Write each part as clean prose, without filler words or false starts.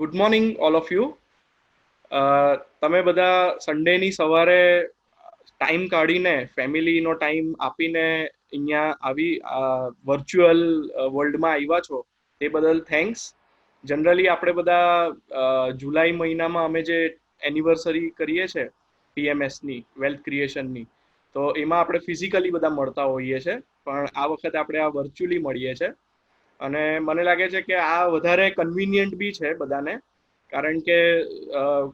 Good morning all of you. તમે બધા સન્ડેની સવારે ટાઈમ કાઢીને ફેમિલીનો ટાઈમ આપીને અહીંયા આવી વર્ચ્યુઅલ વર્લ્ડમાં આવ્યા છો તે બદલ થેન્ક્સ. જનરલી આપણે બધા જુલાઈ મહિનામાં અમે જે એનિવર્સરી કરીએ છીએ પીએમએસની વેલ્થ ક્રિએશનની, તો એમાં આપણે ફિઝિકલી બધા મળતા હોઈએ છીએ, પણ આ વખતે આપણે આ વર્ચ્યુઅલી મળીએ છીએ. અને મને લાગે છે કે આ વધારે કન્વિનિયન્ટ બી છે બધાને, કારણ કે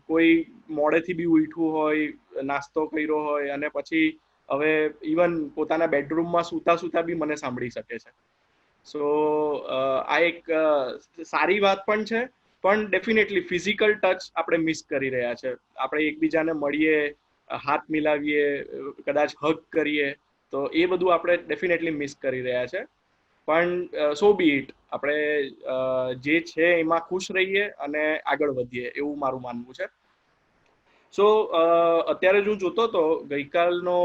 કોઈ મોડેથી બી ઉઠ્યું હોય, નાસ્તો કર્યો હોય અને પછી હવે ઇવન પોતાના બેડરૂમમાં સૂતા સૂતા બી મને સાંભળી શકે છે. સો આ એક સારી વાત પણ છે, પણ ડેફિનેટલી ફિઝિકલ ટચ આપણે મિસ કરી રહ્યા છે. આપણે એકબીજાને મળીએ, હાથ મિલાવીએ, કદાચ હગ કરીએ, તો એ બધું આપણે ડેફિનેટલી મિસ કરી રહ્યા છે. પણ સો બી ઇટ, આપણે જે છે એમાં ખુશ રહીએ અને આગળ વધીએ, એવું મારું માનવું છે. સો અત્યારે જો જોતો તો ગઈકાલનો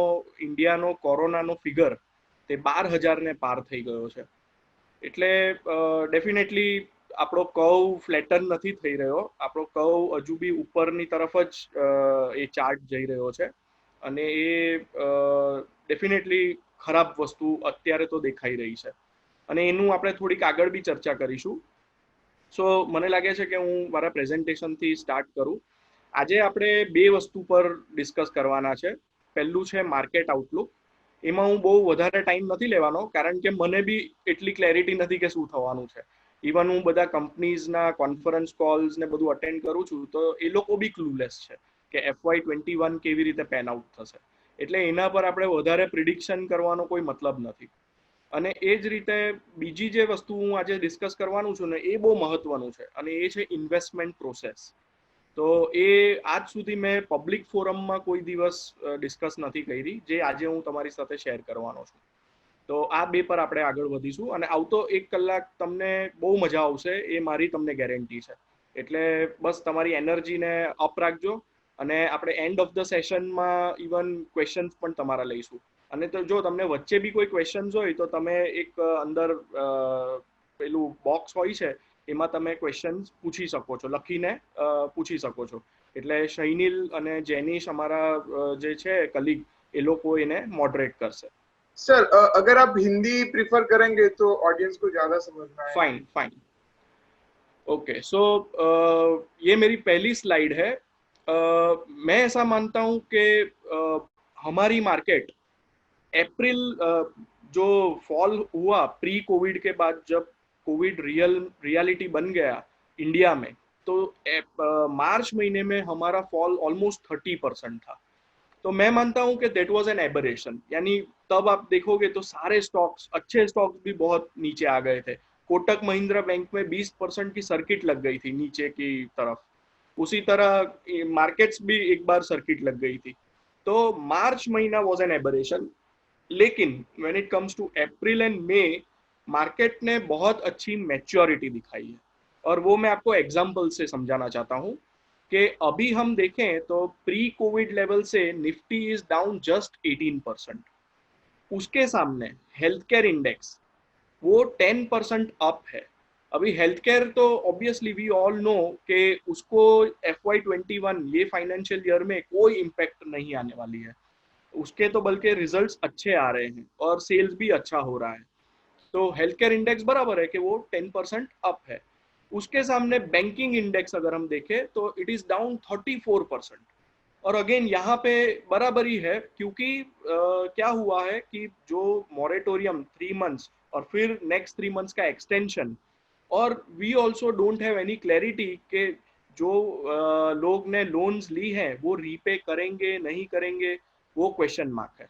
ઇન્ડિયાનો કોરોનાનો ફિગર તે 12,000ને પાર થઈ ગયો છે. એટલે ડેફિનેટલી આપણો કર્વ ફ્લેટન નથી થઈ રહ્યો, આપણો કર્વ હજુ બી ઉપરની તરફ જ એ ચાર્ટ જઈ રહ્યો છે. અને એ ડેફિનેટલી ખરાબ વસ્તુ અત્યારે તો દેખાઈ રહી છે, અને એનું આપણે થોડીક આગળ બી ચર્ચા કરીશું. સો મને લાગે છે કે હું મારા પ્રેઝન્ટેશનથી સ્ટાર્ટ કરું. આજે આપણે બે વસ્તુ પર ડિસ્કસ કરવાના છે. પહેલું છે માર્કેટ આઉટલુક. એમાં હું બહુ વધારે ટાઈમ નથી લેવાનો, કારણ કે મને બી એટલી ક્લેરિટી નથી કે શું થવાનું છે. ઇવન હું બધા કંપનીઝના કોન્ફરન્સ કોલ્સ ને બધું અટેન્ડ કરું છું, તો એ લોકો બી ક્લુલેસ છે કે FY21 કેવી રીતે પેન આઉટ થશે. એટલે એના પર આપણે વધારે પ્રિડિક્શન કરવાનો કોઈ મતલબ નથી. અને એ જ રીતે બીજી જે વસ્તુ હું આજે ડિસ્કસ કરવાનું છું ને, એ બહુ મહત્વનું છે, અને એ છે ઇન્વેસ્ટમેન્ટ પ્રોસેસ. તો એ આજ સુધી મેં પબ્લિક ફોરમમાં કોઈ દિવસ ડિસ્કસ નથી કરી, જે આજે હું તમારી સાથે શેર કરવાનો છું. તો આ બે પર આપણે આગળ વધીશું, અને આવતો 1 કલાક તમને બહુ મજા આવશે, એ મારી તમને ગેરંટી છે. એટલે બસ તમારી એનર્જીને અપ રાખજો, અને આપણે એન્ડ ઓફ ધ સેશનમાં ઇવન ક્વેશ્ચન્સ પણ તમારા લઈશું. અને તો જો તમને વચ્ચે બી કોઈ ક્વેશ્ચન્સ હોય તો તમે એક અંદર પેલું બોક્સ હોય છે, એમાં તમે ક્વેશ્ચન્સ પૂછી શકો છો, લખીને પૂછી શકો છો. એટલે શૈનિલ અને જેનિશ અમારા જે છે કલીગ, એ લોકો એને મોડરેટ કરશે. सर अगर आप हिंदी प्रिफर करेंगे तो ऑडियंस को ज्यादा समझना है. Fine fine, okay. सो ये मेरी पहली स्लाइड है. मैं ऐसा मानता हूं कि हमारी मार्केट अप्रैल जो फॉल हुआ प्री कोविड के बाद, जब कोविड रियलिटी बन गया इंडिया में, तो मार्च महीने में हमारा फॉल ऑलमोस्ट 30% था. तो मैं मानता हूं कि दैट वाज एन एबरेशन. यानी तब आप देखोगे तो सारे स्टॉक्स, अच्छे स्टॉक्स भी बहुत नीचे आ गए थे. कोटक महिंद्रा बैंक में 20% की सर्किट लग गई थी नीचे की तरफ. उसी तरह मार्केट्स भी एक बार सर्किट लग गई थी. तो मार्च महीना वाज एन एबरेशन. लेकिन when it comes to April and May, market ने बहुत अच्छी मैच्योरिटी दिखाई है. और वो मैं आपको एग्जांपल से समझाना चाहता हूँ कि अभी हम देखें तो प्री कोविड लेवल से निफ्टी इज डाउन जस्ट 18%. उसके सामने हेल्थ केयर इंडेक्स वो 10% अप है. अभी हेल्थ केयर तो ऑब्वियसली वी ऑल नो कि उसको FY21 ये फाइनेंशियल ईयर में कोई इम्पैक्ट नहीं आने वाली है. उसके तो बल्कि रिजल्ट्स अच्छे आ रहे हैं और सेल्स भी अच्छा हो रहा है. तो हेल्थ केयर इंडेक्स बराबर है कि वो 10% अप है. उसके सामने बैंकिंग इंडेक्स अगर हम देखें तो इट इज डाउन 34%. और अगेन यहाँ पे बराबरी है, क्योंकि क्या हुआ है कि जो मॉरेटोरियम 3 मंथ्स और फिर नेक्स्ट 3 मंथ्स का एक्सटेंशन, और we also don't have any clarity कि जो लोग ने लोन्स ली हैं वो रीपे करेंगे नहीं करेंगे, वो क्वेश्चन मार्क है.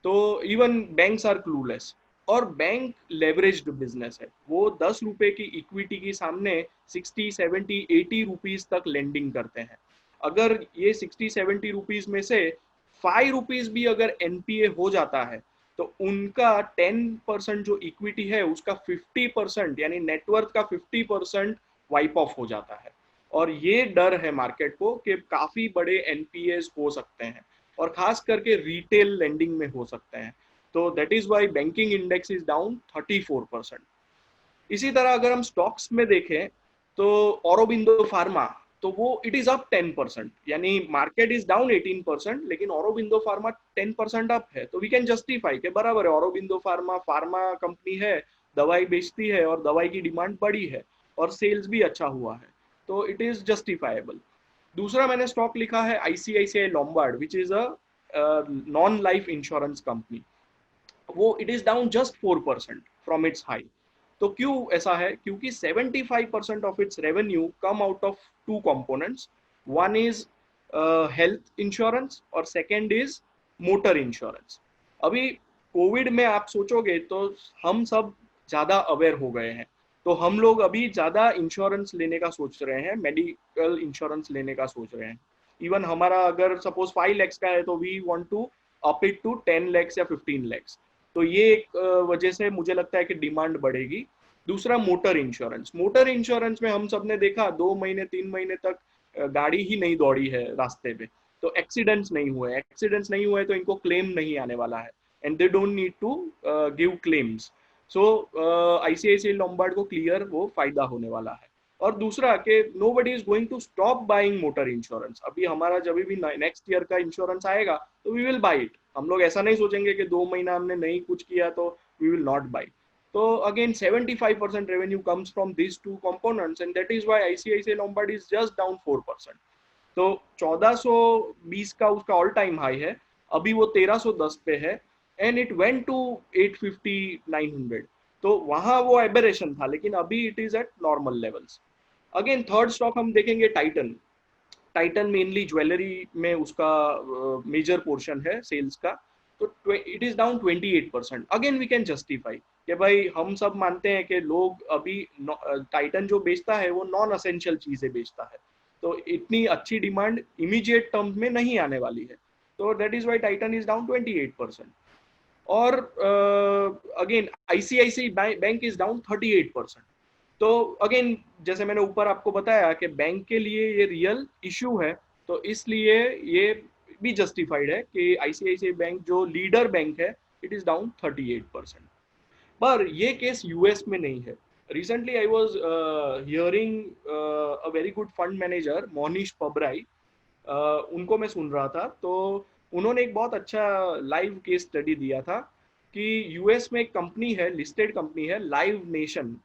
तो इवन बैंक्स आर क्लूलेस. और बैंक लेवरेज्ड बिजनेस है, वो 10 रुपए की इक्विटी के सामने 60, 70, 80 रुपीज तक लेंडिंग करते हैं. अगर ये 60, 70 रुपीज में से 5 रुपीज भी अगर एनपीए हो जाता है, तो उनका 10% जो इक्विटी है उसका 50%, यानी नेटवर्थ का 50% वाइप ऑफ हो जाता है. और ये डर है मार्केट को कि काफी बड़े एनपीएस हो सकते हैं, और खास करके रिटेल लेंडिंग में हो सकते हैं. तो that is why banking index is down 34%. इसी तरह अगर हम स्टॉक्स में देखें तो ऑरोबिंदो फार्मा, तो वो इट इज अप 10%, यानी मार्केट इज डाउन 18%, लेकिन ऑरोबिंदो फार्मा 10% अप है, तो वी कैन जस्टिफाई के बराबर है, ऑरोबिंदो फार्मा फार्मा कंपनी है, दवाई बेचती है और दवाई की डिमांड बढ़ी है और सेल्स भी अच्छा हुआ है, तो इट इज जस्टिफाइबल। दूसरा मैंने स्टॉक लिखा है ICICI Lombard, which is a non life insurance company. वो it is down just 4% from its high. तो क्यों ऐसा है? क्योंकि 75% of its revenue come out of two components, one is health insurance और सेकेंड इज मोटर इंश्योरेंस। अभी Covid में आप सोचोगे तो हम सब ज्यादा अवेयर हो गए हैं, तो हम लोग अभी ज्यादा इंश्योरेंस लेने का सोच रहे हैं, मेडिकल इंश्योरेंस लेने का सोच रहे हैं। इवन हमारा अगर सपोज 5 lakhs का है तो we want to up it to 10 lakhs या 15 lakhs। तो ये एक वजह से मुझे लगता है कि डिमांड बढ़ेगी। दूसरा मोटर इंश्योरेंस, मोटर इंश्योरेंस में हम सब ने देखा 2 महीने 3 महीने तक गाड़ी ही नहीं दौड़ी है रास्ते पे, तो एक्सीडेंट्स नहीं हुए, एक्सीडेंट्स नहीं हुए तो इनको क्लेम नहीं आने वाला है, and they don't need to give claims. So ICICI Lombard को क्लियर वो फायदा होने वाला है। और दूसरा कि nobody is going to stop buying motor insurance. अभी हमारा जब भी नेक्स्ट ईयर का इंश्योरेंस आएगा तो वी विल बाई इट। हम लोग ऐसा नहीं सोचेंगे कि 2 महीना हमने नहीं कुछ किया तो वी विल नॉट बाई। तो again 75% revenue comes from this two components, and that is why ICICI Lombard is just down 4%। तो 1420 का उसका ऑल टाइम हाई है, अभी वो 1310 पे है, एंड इट वेंट टू 850 900। तो वहां वो एबरेशन था, लेकिन अभी it is eight normal levels. Again third stock हम देखेंगे टाइटन। टाइटन मेनली ज्वेलरी में उसका मेजर पोर्शन है सेल्स का, तो it is down 28%। Again we can justify कि भाई हम सब मानते हैं कि लोग अभी टाइटन जो बेचता है वो नॉन असेंशियल चीजें बेचता है, तो इतनी अच्छी डिमांड इमीडिएट टर्म में नहीं आने वाली है, तो that is why Titan is down 28%। और again ICICI bank is down 38%। तो अगेन जैसे मैंने ऊपर आपको बताया कि बैंक के लिए ये रियल इश्यू है, तो इसलिए ये भी जस्टिफाइड है कि आईसीआईसीआई बैंक जो लीडर बैंक है इट इज डाउन 38%। पर ये केस यूएस में नहीं है। Recently I was hearing a very good fund manager Monish Pabrai, उनको मैं सुन रहा था, तो उन्होंने एक बहुत अच्छा लाइव केस स्टडी दिया था कि यूएस में एक कंपनी है, लिस्टेड कंपनी है, live nation.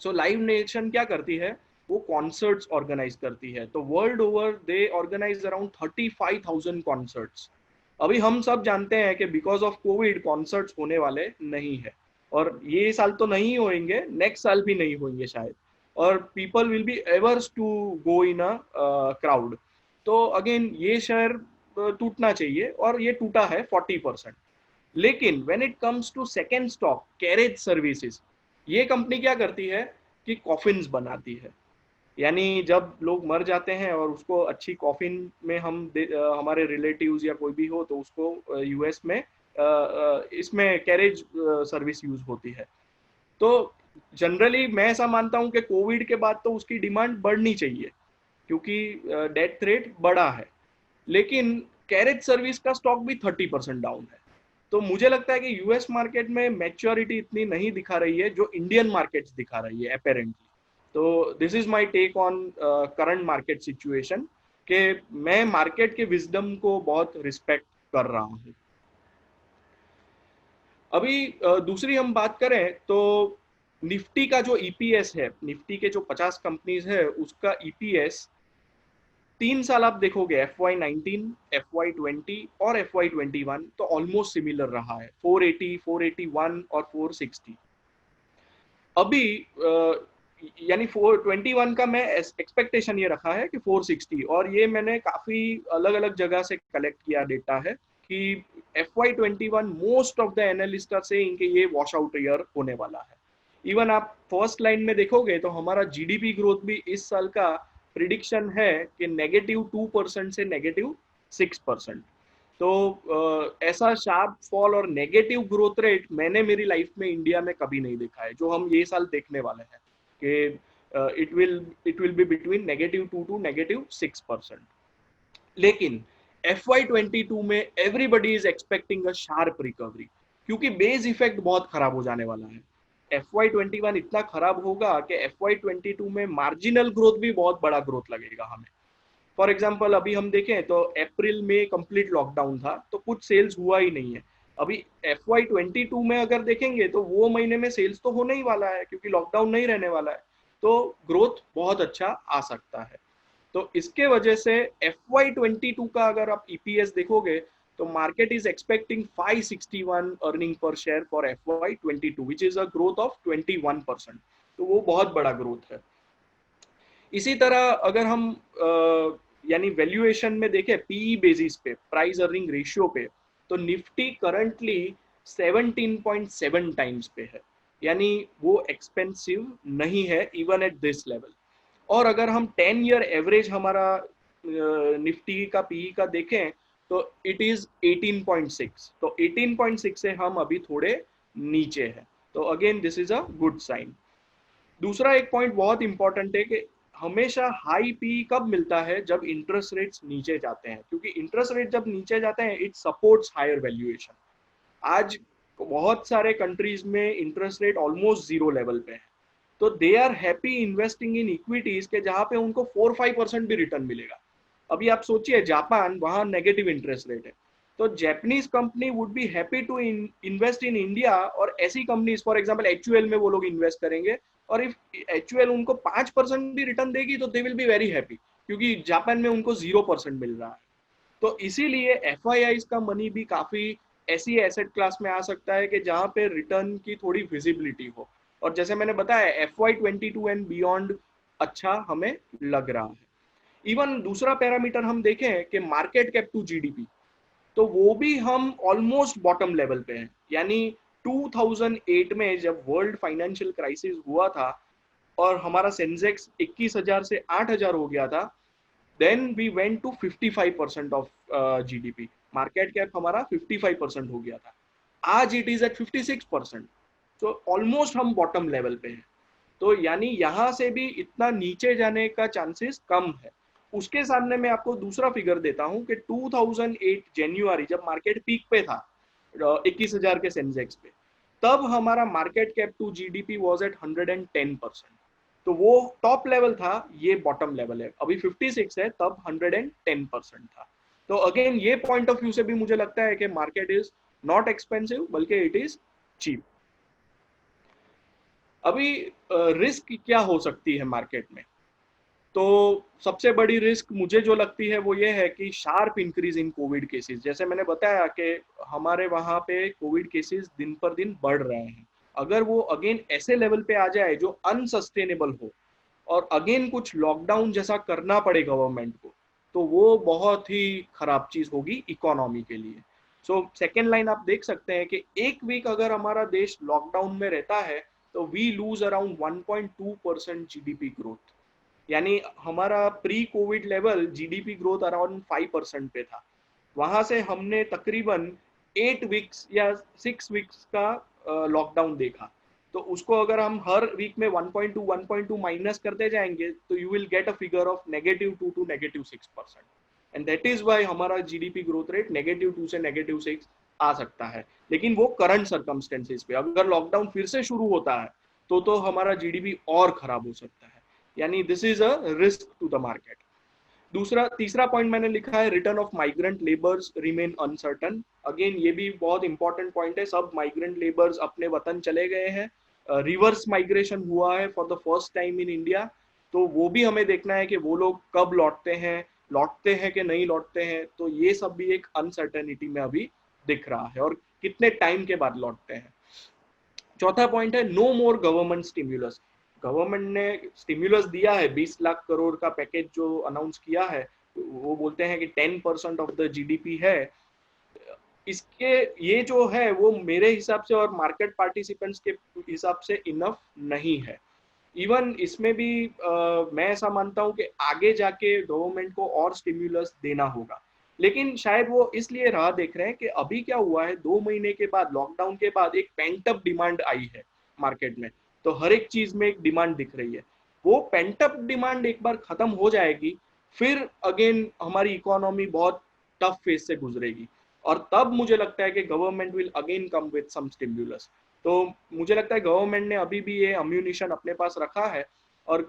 So live nation क्या करती है? वो कॉन्सर्ट्स ऑर्गेनाइज करती है, तो world over they organise around 35,000 concerts. अभी हम सब जानते हैं कि बिकॉज ऑफ कोविड कॉन्सर्ट्स होने वाले नहीं है, और ये साल तो नहीं होंगे, नेक्स्ट साल भी नहीं होंगे शायद, और people will be averse to go in a crowd. तो अगेन ये शहर टूटना चाहिए, और ये टूटा है 40%। लेकिन when it comes to second stock carriage services, ये कंपनी क्या करती है कि कॉफिन्स बनाती है, यानी जब लोग मर जाते हैं और उसको अच्छी कॉफिन में हमारे रिलेटिव्स या कोई भी हो तो उसको यूएस में इसमें कैरेज सर्विस यूज होती है। तो जनरली मैं ऐसा मानता हूं कि कोविड के बाद तो उसकी डिमांड बढ़नी चाहिए, क्योंकि डेथ रेट बढ़ा है, लेकिन कैरेज सर्विस का स्टॉक भी 30% डाउन है। तो मुझे लगता है कि यूएस मार्केट में मैच्योरिटी इतनी नहीं दिखा रही है जो इंडियन मार्केट्स दिखा रही है अपेरेंटली। तो this is my take on current market situation, कि मैं मार्केट के विजडम को बहुत रिस्पेक्ट कर रहा हूँ। अभी दूसरी हम बात करें तो निफ्टी का जो ईपीएस है, निफ्टी के जो 50 कंपनीज है उसका ईपीएस 3 साल आप देखोगे, FY19, FY20 और FY21, तो ऑलमोस्ट सिमिलर रहा है, 480, 481 और 460। अभी यानी 421 का मैं एक्सपेक्टेशन ये रखा है कि 460, और ये मैंने काफी अलग अलग जगह से कलेक्ट किया डेटा है कि FY21 most of the analyst से इनके ये वॉश आउट ईयर होने वाला है। इवन आप फर्स्ट लाइन में देखोगे तो हमारा जीडीपी ग्रोथ भी इस साल का प्रिडिक्शन है कि -2% से -6%। तो ऐसा शार्प फॉल और नेगेटिव ग्रोथ रेट मैंने मेरी लाइफ में इंडिया में कभी नहीं देखा है, जो हम ये साल देखने वाले हैं कि it will be between -2 to -6%। लेकिन FY22 में everybody is expecting a sharp recovery, क्योंकि बेस इफेक्ट बहुत खराब हो जाने वाला है। FY21 इतना खराब होगा कि FY22 में मार्जिनल ग्रोथ भी बहुत बड़ा ग्रोथ लगेगा हमें। फॉर एग्जाम्पल अभी हम देखें तो अप्रैल में कंप्लीट लॉकडाउन था तो कुछ सेल्स हुआ ही नहीं है। अभी FY22 में अगर देखेंगे तो वो महीने में सेल्स तो होने ही वाला है क्योंकि लॉकडाउन नहीं रहने वाला है, तो ग्रोथ बहुत अच्छा आ सकता है। तो इसके वजह से FY22 का अगर आप EPS देखोगे तो market is expecting 561 earning per share for FY22 which is a growth of 21%। तो वो बहुत बड़ा ग्रोथ है। इसी तरह अगर हम यानी वैल्यूएशन में देखें पीई बेसिस पे, प्राइस अर्निंग रेशियो पे, तो निफ्टी करंटली 17.7 टाइम्स पे है, यानी वो एक्सपेंसिव नहीं है इवन एट दिस लेवल। और अगर हम 10 ईयर एवरेज हमारा निफ्टी का पीई का देखें तो इट इज 18.6, तो 18.6 से हम अभी थोड़े नीचे हैं। तो again this is a good sign. दूसरा एक पॉइंट बहुत इंपॉर्टेंट है कि हमेशा हाई पी कब मिलता है, जब इंटरेस्ट रेट्स नीचे जाते हैं, क्योंकि इंटरेस्ट रेट जब नीचे जाते हैं इट सपोर्ट्स हायर वैल्यूएशन। आज बहुत सारे कंट्रीज में interest rate almost zero level पे है, तो they are happy investing in equities के जहां पे उनको 4-5% भी रिटर्न मिलेगा। अभी आप सोचिए जापान, वहां नेगेटिव इंटरेस्ट रेट है, तो Japanese company would be happy to invest in India, और ऐसी कंपनीज फॉर एग्जांपल HUL में वो लोग इन्वेस्ट करेंगे, और इफ HUL उनको 5% भी रिटर्न देगी तो they will be very happy, क्योंकि जापान में उनको 0% मिल रहा है। तो इसीलिए FIIs का मनी भी काफी ऐसी एसेट क्लास में आ सकता है कि जहां पे रिटर्न की थोड़ी विजिबिलिटी हो। और जैसे मैंने बताया FY22 एंड बियॉन्ड अच्छा हमें लग रहा है। इवन दूसरा पैरामीटर हम देखें कि मार्केट कैप टू GDP, तो वो भी हम ऑलमोस्ट बॉटम लेवल पे हैं, यानी 2008 में जब वर्ल्ड फाइनेंशियल क्राइसिस हुआ था और हमारा सेंसेक्स 21,000 से 8,000 हो गया था, then we went to 55% of GDP, market cap हमारा 55% हो गया था। आज इट इज एट 56%, तो ऑलमोस्ट हम बॉटम लेवल पे हैं। तो यानी यहाँ से भी इतना नीचे जाने का चांसेस कम है। उसके सामने मैं आपको दूसरा फिगर देता हूँ कि 2008 जनवरी जब मार्केट पीक पे था 21,000 के सेंसेक्स पे, तब हमारा market cap to GDP was at 110%। तो वो टॉप लेवल था, ये बॉटम लेवल है, अभी 56 है, तब 110% था। तो अगेन ये पॉइंट ऑफ व्यू से भी मुझे लगता है कि मार्केट इज नॉट एक्सपेंसिव बल्कि इट इज चीप। अभी रिस्क क्या हो सकती है मार्केट में, तो सबसे बड़ी रिस्क मुझे जो लगती है वो ये है कि sharp increase in Covid cases. जैसे मैंने बताया कि हमारे वहां पे कोविड केसेस दिन पर दिन बढ़ रहे हैं, अगर वो अगेन ऐसे लेवल पे आ जाए जो अनसस्टेनेबल हो और अगेन कुछ लॉकडाउन जैसा करना पड़े गवर्नमेंट को, तो वो बहुत ही खराब चीज होगी इकोनॉमी के लिए। सो सेकेंड लाइन आप देख सकते हैं कि एक वीक अगर हमारा देश लॉकडाउन में रहता है तो we lose around 1.2% GDP growth, यानी हमारा pre covid level GDP growth around 5% पे था, वहां से हमने तकरीबन 8 वीक्स या 6 वीक्स का लॉकडाउन देखा। तो उसको अगर हम हर वीक में 1.2 माइनस करते जाएंगे तो you will get a figure of -2 to -6%, and that is why हमारा GDP ग्रोथ रेट -2 से -6 आ सकता है। लेकिन वो करंट सर्कमस्टेंसेस पे, अगर लॉकडाउन फिर से शुरू होता है तो हमारा GDP और खराब हो सकता है, यानी this is a risk to the market. दूसरा तीसरा पॉइंट मैंने लिखा है return of migrant labours remain uncertain. Again ये भी बहुत इंपॉर्टेंट पॉइंट है, सब माइग्रेंट लेबर्स अपने वतन चले गए हैं, रिवर्स माइग्रेशन हुआ है for the first time in India. तो वो भी हमें देखना है कि वो लोग कब लौटते हैं कि नहीं लौटते हैं, तो ये सब भी एक अनसर्टेनिटी में अभी दिख रहा है, और कितने टाइम के बाद लौटते हैं। चौथा पॉइंट है नो मोर गवर्नमेंट स्टिम्युलस। गवर्नमेंट ने स्टिम्युलस दिया है, 20 लाख करोड़ का पैकेज जो अनाउंस किया है, वो बोलते हैं कि 10% ऑफ द GDP है। इसके ये जो है वो मेरे हिसाब से और मार्केट पार्टिसिपेंट्स के हिसाब से इनफ नहीं है। इवन इसमें भी मैं ऐसा मानता हूँ कि आगे जाके गवर्नमेंट को और स्टिम्युलस देना होगा, लेकिन शायद वो इसलिए राह देख रहे हैं कि अभी क्या हुआ है, 2 महीने के बाद लॉकडाउन के बाद एक पेंटअप डिमांड आई है मार्केट में, तो हर एक चीज में एक डिमांड दिख रही है। वो पेंटअप डिमांड एक बार खत्म हो जाएगी, फिर अगेन हमारी इकोनॉमी बहुत टफ फेज से गुजरेगी। और तब मुझे लगता है कि government will again come with some stimulus. तो मुझे लगता है गवर्नमेंट ने अभी भी ये अम्यूनिशन अपने पास रखा है और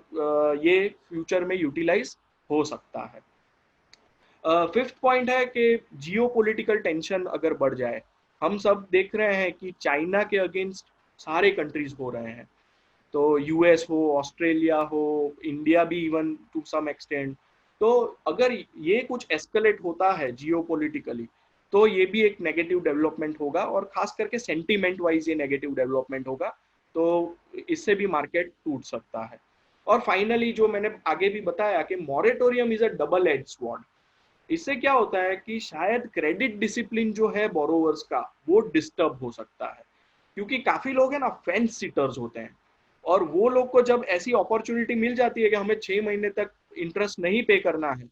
ये फ्यूचर में यूटिलाइज हो सकता है। फिफ्थ पॉइंट है कि जियो पोलिटिकल टेंशन अगर बढ़ जाए, हम सब देख रहे हैं कि चाइना के अगेंस्ट सारे कंट्रीज हो रहे हैं, तो यूएस हो, ऑस्ट्रेलिया हो, इंडिया भी इवन टू सम एक्सटेंड। तो अगर ये कुछ एस्केलेट होता है जियो पोलिटिकली, तो ये भी एक नेगेटिव डेवलपमेंट होगा और खास करके सेंटीमेंट वाइज ये नेगेटिव डेवलपमेंट होगा, तो इससे भी मार्केट टूट सकता है। और फाइनली जो मैंने आगे भी बताया कि moratorium is a double edge sword. इससे क्या होता है कि शायद क्रेडिट डिसिप्लिन जो है बोरोवर्स का वो डिस्टर्ब हो सकता है, क्योंकि काफी लोग हैं ना फेंस सिटर्स होते हैं, और वो लोग को जब ऐसी अपॉर्चुनिटी मिल जाती है कि हमें 6 महीने तक इंटरेस्ट नहीं पे करना है,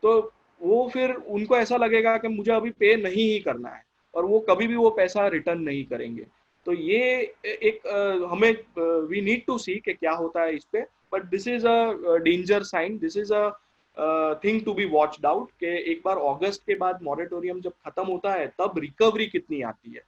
तो वो फिर उनको ऐसा लगेगा कि मुझे अभी पे नहीं ही करना है, और वो कभी भी वो पैसा रिटर्न नहीं करेंगे। तो ये एक हमें वी नीड टू सी कि क्या होता है इस पे, but this is a danger sign, this is a thing to be watched out कि एक बार अगस्त के बाद मॉरेटोरियम जब खत्म होता है तब रिकवरी कितनी आती है,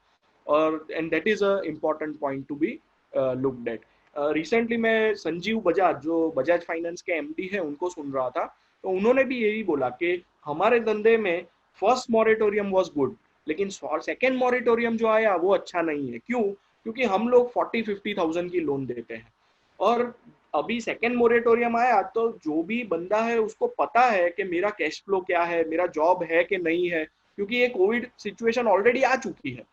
और and that is a important point to be looked at. Recently मैं संजीव बजाज जो बजाज फाइनेंस के एमडी है उनको सुन रहा था, तो उन्होंने भी यही बोला कि हमारे धंधे में फर्स्ट मॉरेटोरियम वाज गुड, लेकिन सेकेंड मॉरेटोरियम जो आया वो अच्छा नहीं है। क्यों? क्योंकि हम लोग 40-50 थाउजेंड की लोन देते हैं, और अभी सेकेंड मोरेटोरियम आया तो जो भी बंदा है उसको पता है कि मेरा कैश फ्लो क्या है, मेरा जॉब है कि नहीं है, क्योंकि ये कोविड सिचुएशन ऑलरेडी आ चुकी है,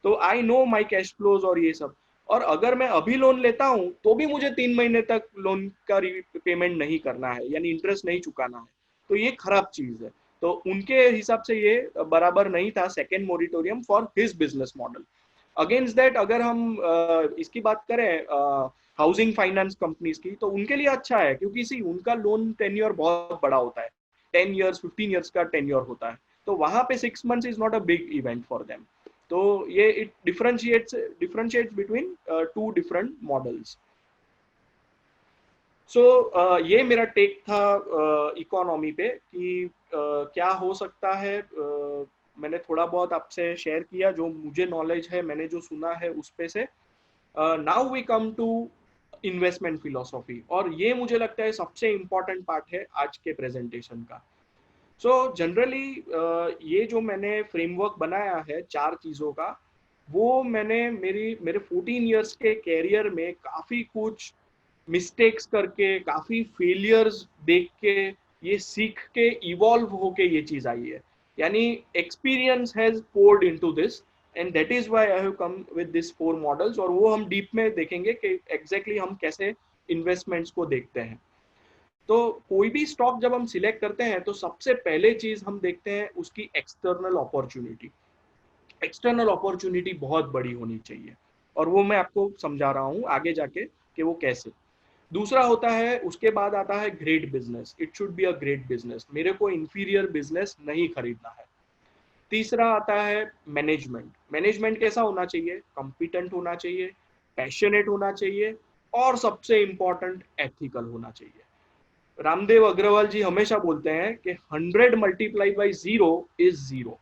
तो I know my cash flows और ये सब। और अगर मैं अभी लोन लेता हूँ तो भी मुझे 3 महीने तक लोन का पेमेंट नहीं करना है, यानी इंटरेस्ट नहीं चुकाना है, तो ये खराब चीज है। तो उनके हिसाब से ये बराबर नहीं था second moratorium for his business model. Against that अगर हम इसकी बात करें हाउसिंग फाइनेंस कंपनीज की, तो उनके लिए अच्छा है, क्योंकि सी उनका लोन टेन्योर बहुत बड़ा होता है, 10 ईयर्स 15 ईयर्स का टेन्योर होता है, तो वहां पे 6 months is not a big event for them. तो ये it differentiates between two different models. So ये मेरा टेक था इकोनॉमी पे कि क्या हो सकता है। मैंने थोड़ा बहुत आपसे शेयर किया जो मुझे नॉलेज है, मैंने जो सुना है उस पे से। Now we come to investment philosophy, और ये मुझे लगता है सबसे इम्पोर्टेंट पार्ट है आज के प्रेजेंटेशन का। सो जनरली ये जो मैंने फ्रेमवर्क बनाया है 4 चीज़ों का, वो मैंने मेरे 14 ईयर्स के कैरियर में काफ़ी कुछ मिस्टेक्स करके, काफ़ी फेलियर्स देख के, ये सीख के इवॉल्व होके ये चीज़ आई है, यानी experience has poured into this, and that is why I have come with this 4 models, और वो हम डीप में देखेंगे कि एग्जैक्टली हम कैसे इन्वेस्टमेंट्स को देखते हैं। तो कोई भी स्टॉक जब हम सिलेक्ट करते हैं तो सबसे पहले चीज हम देखते हैं उसकी एक्सटर्नल अपॉर्चुनिटी। एक्सटर्नल अपॉर्चुनिटी बहुत बड़ी होनी चाहिए, और वो मैं आपको समझा रहा हूँ आगे जाके कि वो कैसे। दूसरा होता है, उसके बाद आता है great business, it should be a great business, मेरे को इंफीरियर बिजनेस नहीं खरीदना है। तीसरा आता है मैनेजमेंट, मैनेजमेंट कैसा होना चाहिए, कॉम्पिटेंट होना चाहिए, पैशनेट होना चाहिए, और सबसे इंपॉर्टेंट एथिकल होना चाहिए। रामदेव अग्रवाल जी हमेशा बोलते हैं कि 100 × 0 इज 0।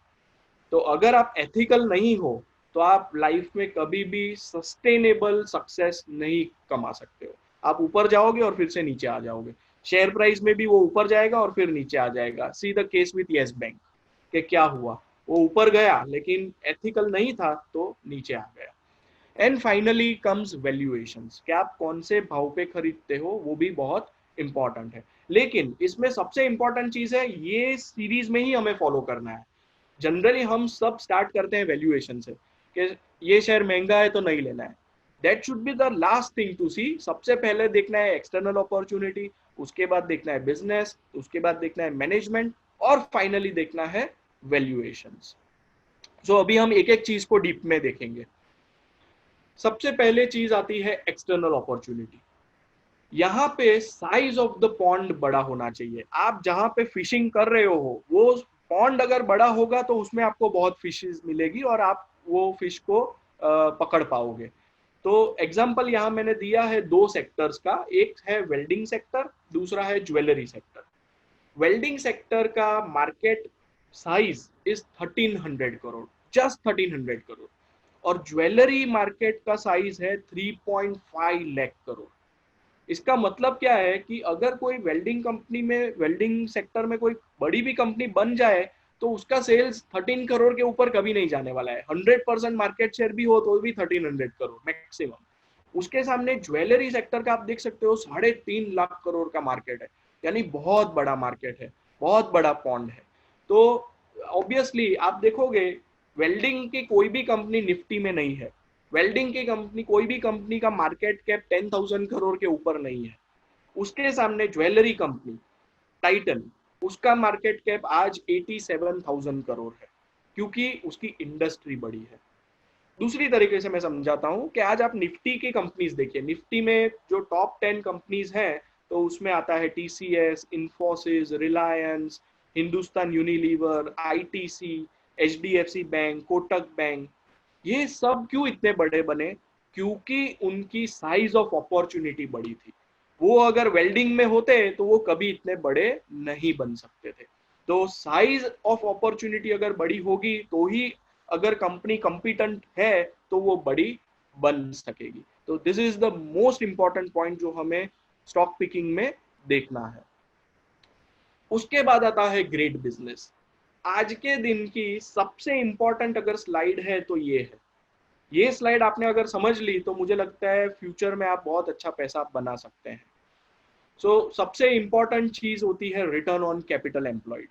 तो अगर आप एथिकल नहीं हो तो आप लाइफ में कभी भी सस्टेनेबल सक्सेस नहीं कमा सकते हो। आप ऊपर जाओगे और फिर से नीचे आ जाओगे, शेयर प्राइस में भी वो ऊपर जाएगा और फिर नीचे आ जाएगा। See the case with yes bank कि क्या हुआ, वो ऊपर गया लेकिन एथिकल नहीं था तो नीचे आ गया। एंड फाइनली कम्स वैल्यूएशंस, कि आप कौन से भाव पे खरीदते हो वो भी बहुत इंपॉर्टेंट है। लेकिन इसमें सबसे इंपॉर्टेंट चीज है, ये सीरीज में ही हमें फॉलो करना है। जनरली हम सब स्टार्ट करते हैं वैल्यूएशन से कि ये शेयर महंगा है तो नहीं लेना है। That should be the last thing to see. सबसे पहले देखना है एक्सटर्नल अपॉर्चुनिटी, उसके बाद देखना है बिजनेस, उसके बाद देखना है मैनेजमेंट, और फाइनली देखना है वैल्यूएशंस। सो अभी हम एक एक चीज को डीप में देखेंगे। सबसे पहले चीज आती है एक्सटर्नल अपॉर्चुनिटी। यहाँ पे साइज ऑफ द पॉन्ड बड़ा होना चाहिए। आप जहां पे फिशिंग कर रहे हो वो पॉन्ड अगर बड़ा होगा तो उसमें आपको बहुत फिशेस मिलेगी और आप वो फिश को पकड़ पाओगे। तो एग्जाम्पल यहाँ मैंने दिया है 2 सेक्टर्स का, एक है वेल्डिंग सेक्टर, दूसरा है ज्वेलरी सेक्टर। वेल्डिंग सेक्टर का market size is 1300 crore, just 1300 crore. और ज्वेलरी मार्केट का साइज है 3.5 लाख करोड़। इसका मतलब क्या है कि अगर कोई वेल्डिंग कंपनी में, वेल्डिंग सेक्टर में कोई बड़ी भी कंपनी बन जाए तो उसका सेल्स 13 करोड़ के ऊपर कभी नहीं जाने वाला है। 100% मार्केट शेयर भी हो तो भी 1300 करोड़ मैक्सिमम। उसके सामने ज्वेलरी सेक्टर का आप देख सकते हो 3.5 लाख करोड़ का मार्केट है, यानी बहुत बड़ा मार्केट है, बहुत बड़ा पॉन्ड है। तो ऑब्वियसली आप देखोगे वेल्डिंग की कोई भी कंपनी निफ्टी में नहीं है। वेल्डिंग की कंपनी, कोई भी कंपनी का मार्केट कैप 10,000 करोड़ के ऊपर नहीं है। उसके सामने ज्वेलरी कंपनी टाइटन, उसका मार्केट कैप आज 87,000 करोड़ है, क्योंकि उसकी इंडस्ट्री बड़ी है। दूसरी तरीके से मैं समझाता हूँ कि आज आप निफ्टी की कंपनीज देखिए, निफ्टी में जो टॉप 10 कंपनीज हैं तो उसमें आता है TCS, Infosys, Reliance, Hindustan Unilever, ITC, HDFC bank, Kotak bank. ये सब क्यों इतने बड़े बने? क्योंकि उनकी साइज ऑफ अपॉर्चुनिटी बड़ी थी। वो अगर वेल्डिंग में होते तो वो कभी इतने बड़े नहीं बन सकते थे। तो साइज ऑफ अपॉर्चुनिटी अगर बड़ी होगी तो ही, अगर कंपनी कॉम्पिटेंट है तो वो बड़ी बन सकेगी। तो this is the most important point जो हमें स्टॉक पिकिंग में देखना है। उसके बाद आता है ग्रेट बिजनेस। आज के दिन की सबसे इंपॉर्टेंट अगर स्लाइड है तो ये है। ये स्लाइड आपने अगर समझ ली तो मुझे लगता है फ्यूचर में आप बहुत अच्छा पैसा बना सकते हैं। सबसे इंपॉर्टेंट चीज होती है return on capital employed.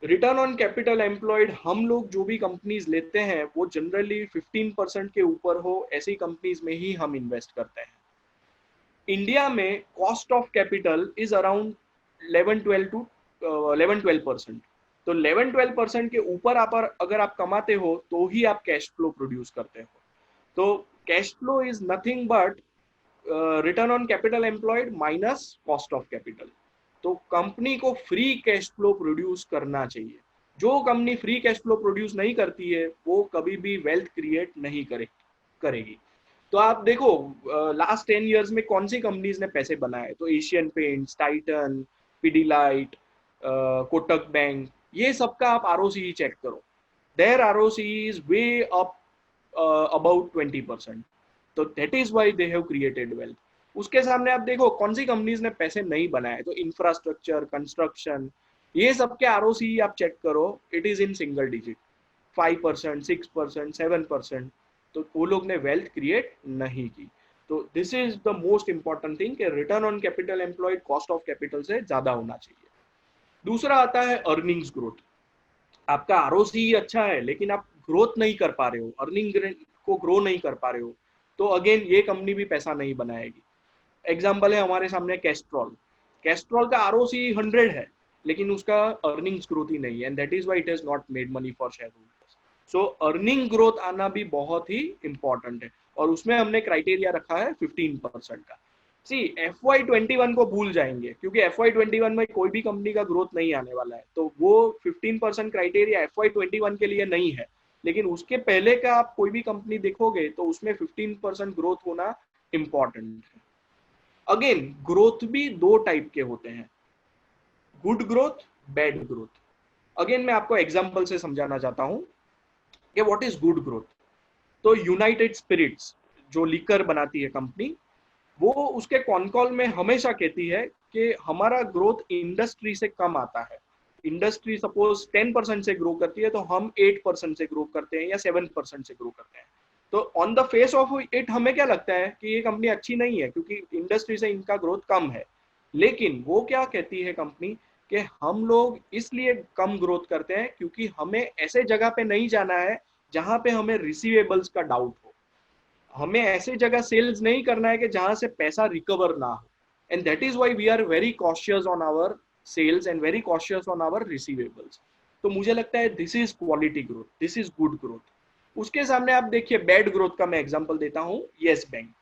Return on capital employed हम लोग जो भी कंपनीज लेते हैं वो जनरली 15% के ऊपर हो, ऐसी कंपनीज में ही हम इन्वेस्ट करते हैं। इंडिया में cost of capital is around 11-12%। तो 11-12% के ऊपर आप अगर आप कमाते हो तो ही आप कैश फ्लो प्रोड्यूस करते हो। तो cash flow is nothing but return on capital employed minus cost of capital. तो कंपनी को फ्री कैश फ्लो प्रोड्यूस करना चाहिए। जो company free cash flow produce नहीं करती है वो कभी भी वेल्थ क्रिएट नहीं करेगी। तो आप देखो लास्ट 10 ईयर्स में कौन सी कंपनीज ने पैसे बनाए, तो Asian Paints, Titan, Pidilite, Kotak bank, ये सबका आप आरओसी चेक करो। Their ROC is way up about 20%। तो that is why they have created wealth. उसके सामने आप देखो कौन सी कंपनीज ने पैसे नहीं बनाए, तो इंफ्रास्ट्रक्चर, कंस्ट्रक्शन, ये सब के आरओसी आप चेक करो, it is in single digit, 5%, 6%, 7%। तो वो लोग ने वेल्थ क्रिएट नहीं की। तो this is the most important thing कि return on capital employed cost of capital से ज्यादा होना चाहिए। दूसरा आता है अर्निंग्स ग्रोथ। आपका आरओसी अच्छा है लेकिन आप ग्रोथ नहीं कर पा रहे हो, अर्निंग को ग्रो नहीं कर पा रहे हो, तो अगेन ये कंपनी भी पैसा नहीं बनाएगी। एग्जाम्पल है हमारे सामने कैस्ट्रॉल। कैस्ट्रॉल का आरओसी 100 है लेकिन उसका अर्निंग्स ग्रोथ ही नहीं है, and that is why it has not made money for share holders. So earning growth आना भी बहुत ही इंपॉर्टेंट है, और उसमें हमने क्राइटेरिया रखा है 15% का। सी FY21 को भूल जाएंगे क्योंकि FY21 में कोई भी कंपनी का ग्रोथ नहीं आने वाला है, तो वो 15% क्राइटेरिया FY21 के लिए नहीं है। लेकिन उसके पहले का आप कोई भी कंपनी देखोगे तो उसमें 15% ग्रोथ होना इंपॉर्टेंट है। अगेन ग्रोथ भी दो टाइप के होते हैं, good growth, bad growth. Again मैं आपको एग्जांपल से समझाना चाहता हूं कि व्हाट इज गुड ग्रोथ। तो यूनाइटेड स्पिरिट्स जो लीकर बनाती है कंपनी, वो उसके कॉन कॉल में हमेशा कहती है कि हमारा ग्रोथ इंडस्ट्री से कम आता है। इंडस्ट्री सपोज 10% से ग्रो करती है तो हम 8% से ग्रो करते हैं या 7% से ग्रो करते हैं। तो on the face of it हमें क्या लगता है कि ये कंपनी अच्छी नहीं है क्योंकि इंडस्ट्री से इनका ग्रोथ कम है। लेकिन वो क्या कहती है कंपनी कि हम लोग इसलिए कम ग्रोथ करते हैं क्योंकि हमें ऐसे जगह पे नहीं जाना है जहां पे हमें रिसीवेबल्स का डाउट हो। हमें ऐसे जगह सेल्स नहीं करना है कि जहां से पैसा रिकवर ना हो, and that is why we are very cautious on our sales and very cautious on our receivables. तो मुझे लगता है this is quality growth, this is good growth. उसके सामने आप देखिए बैड ग्रोथ का मैं एग्जांपल देता हूं, येस बैंक।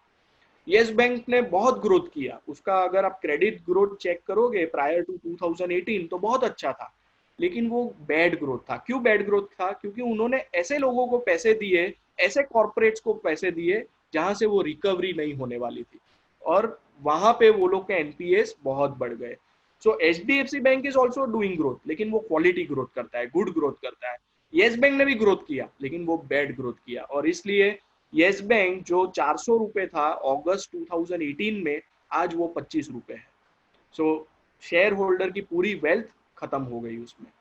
येस बैंक ने बहुत ग्रोथ किया, उसका अगर आप क्रेडिट ग्रोथ चेक करोगे प्रायर टू 2018 तो बहुत अच्छा था। लेकिन वो बैड ग्रोथ था। क्यों बैड ग्रोथ था? क्योंकि उन्होंने ऐसे लोगों को पैसे दिए, ऐसे कॉर्पोरेट्स को पैसे दिए जहां से वो रिकवरी नहीं होने वाली थी, और वहां पे वो लोग के एनपीएस बहुत बढ़ गए। सो HDFC bank is also doing growth, लेकिन वो क्वालिटी ग्रोथ करता है, गुड ग्रोथ करता है। येस बैंक ने भी ग्रोथ किया, लेकिन वो बैड ग्रोथ किया, और इसलिए येस बैंक जो 400 रुपए था अगस्त 2018 में, आज वो 25 रुपए है। सो शेयर होल्डर की पूरी वेल्थ खत्म हो गई उसमें।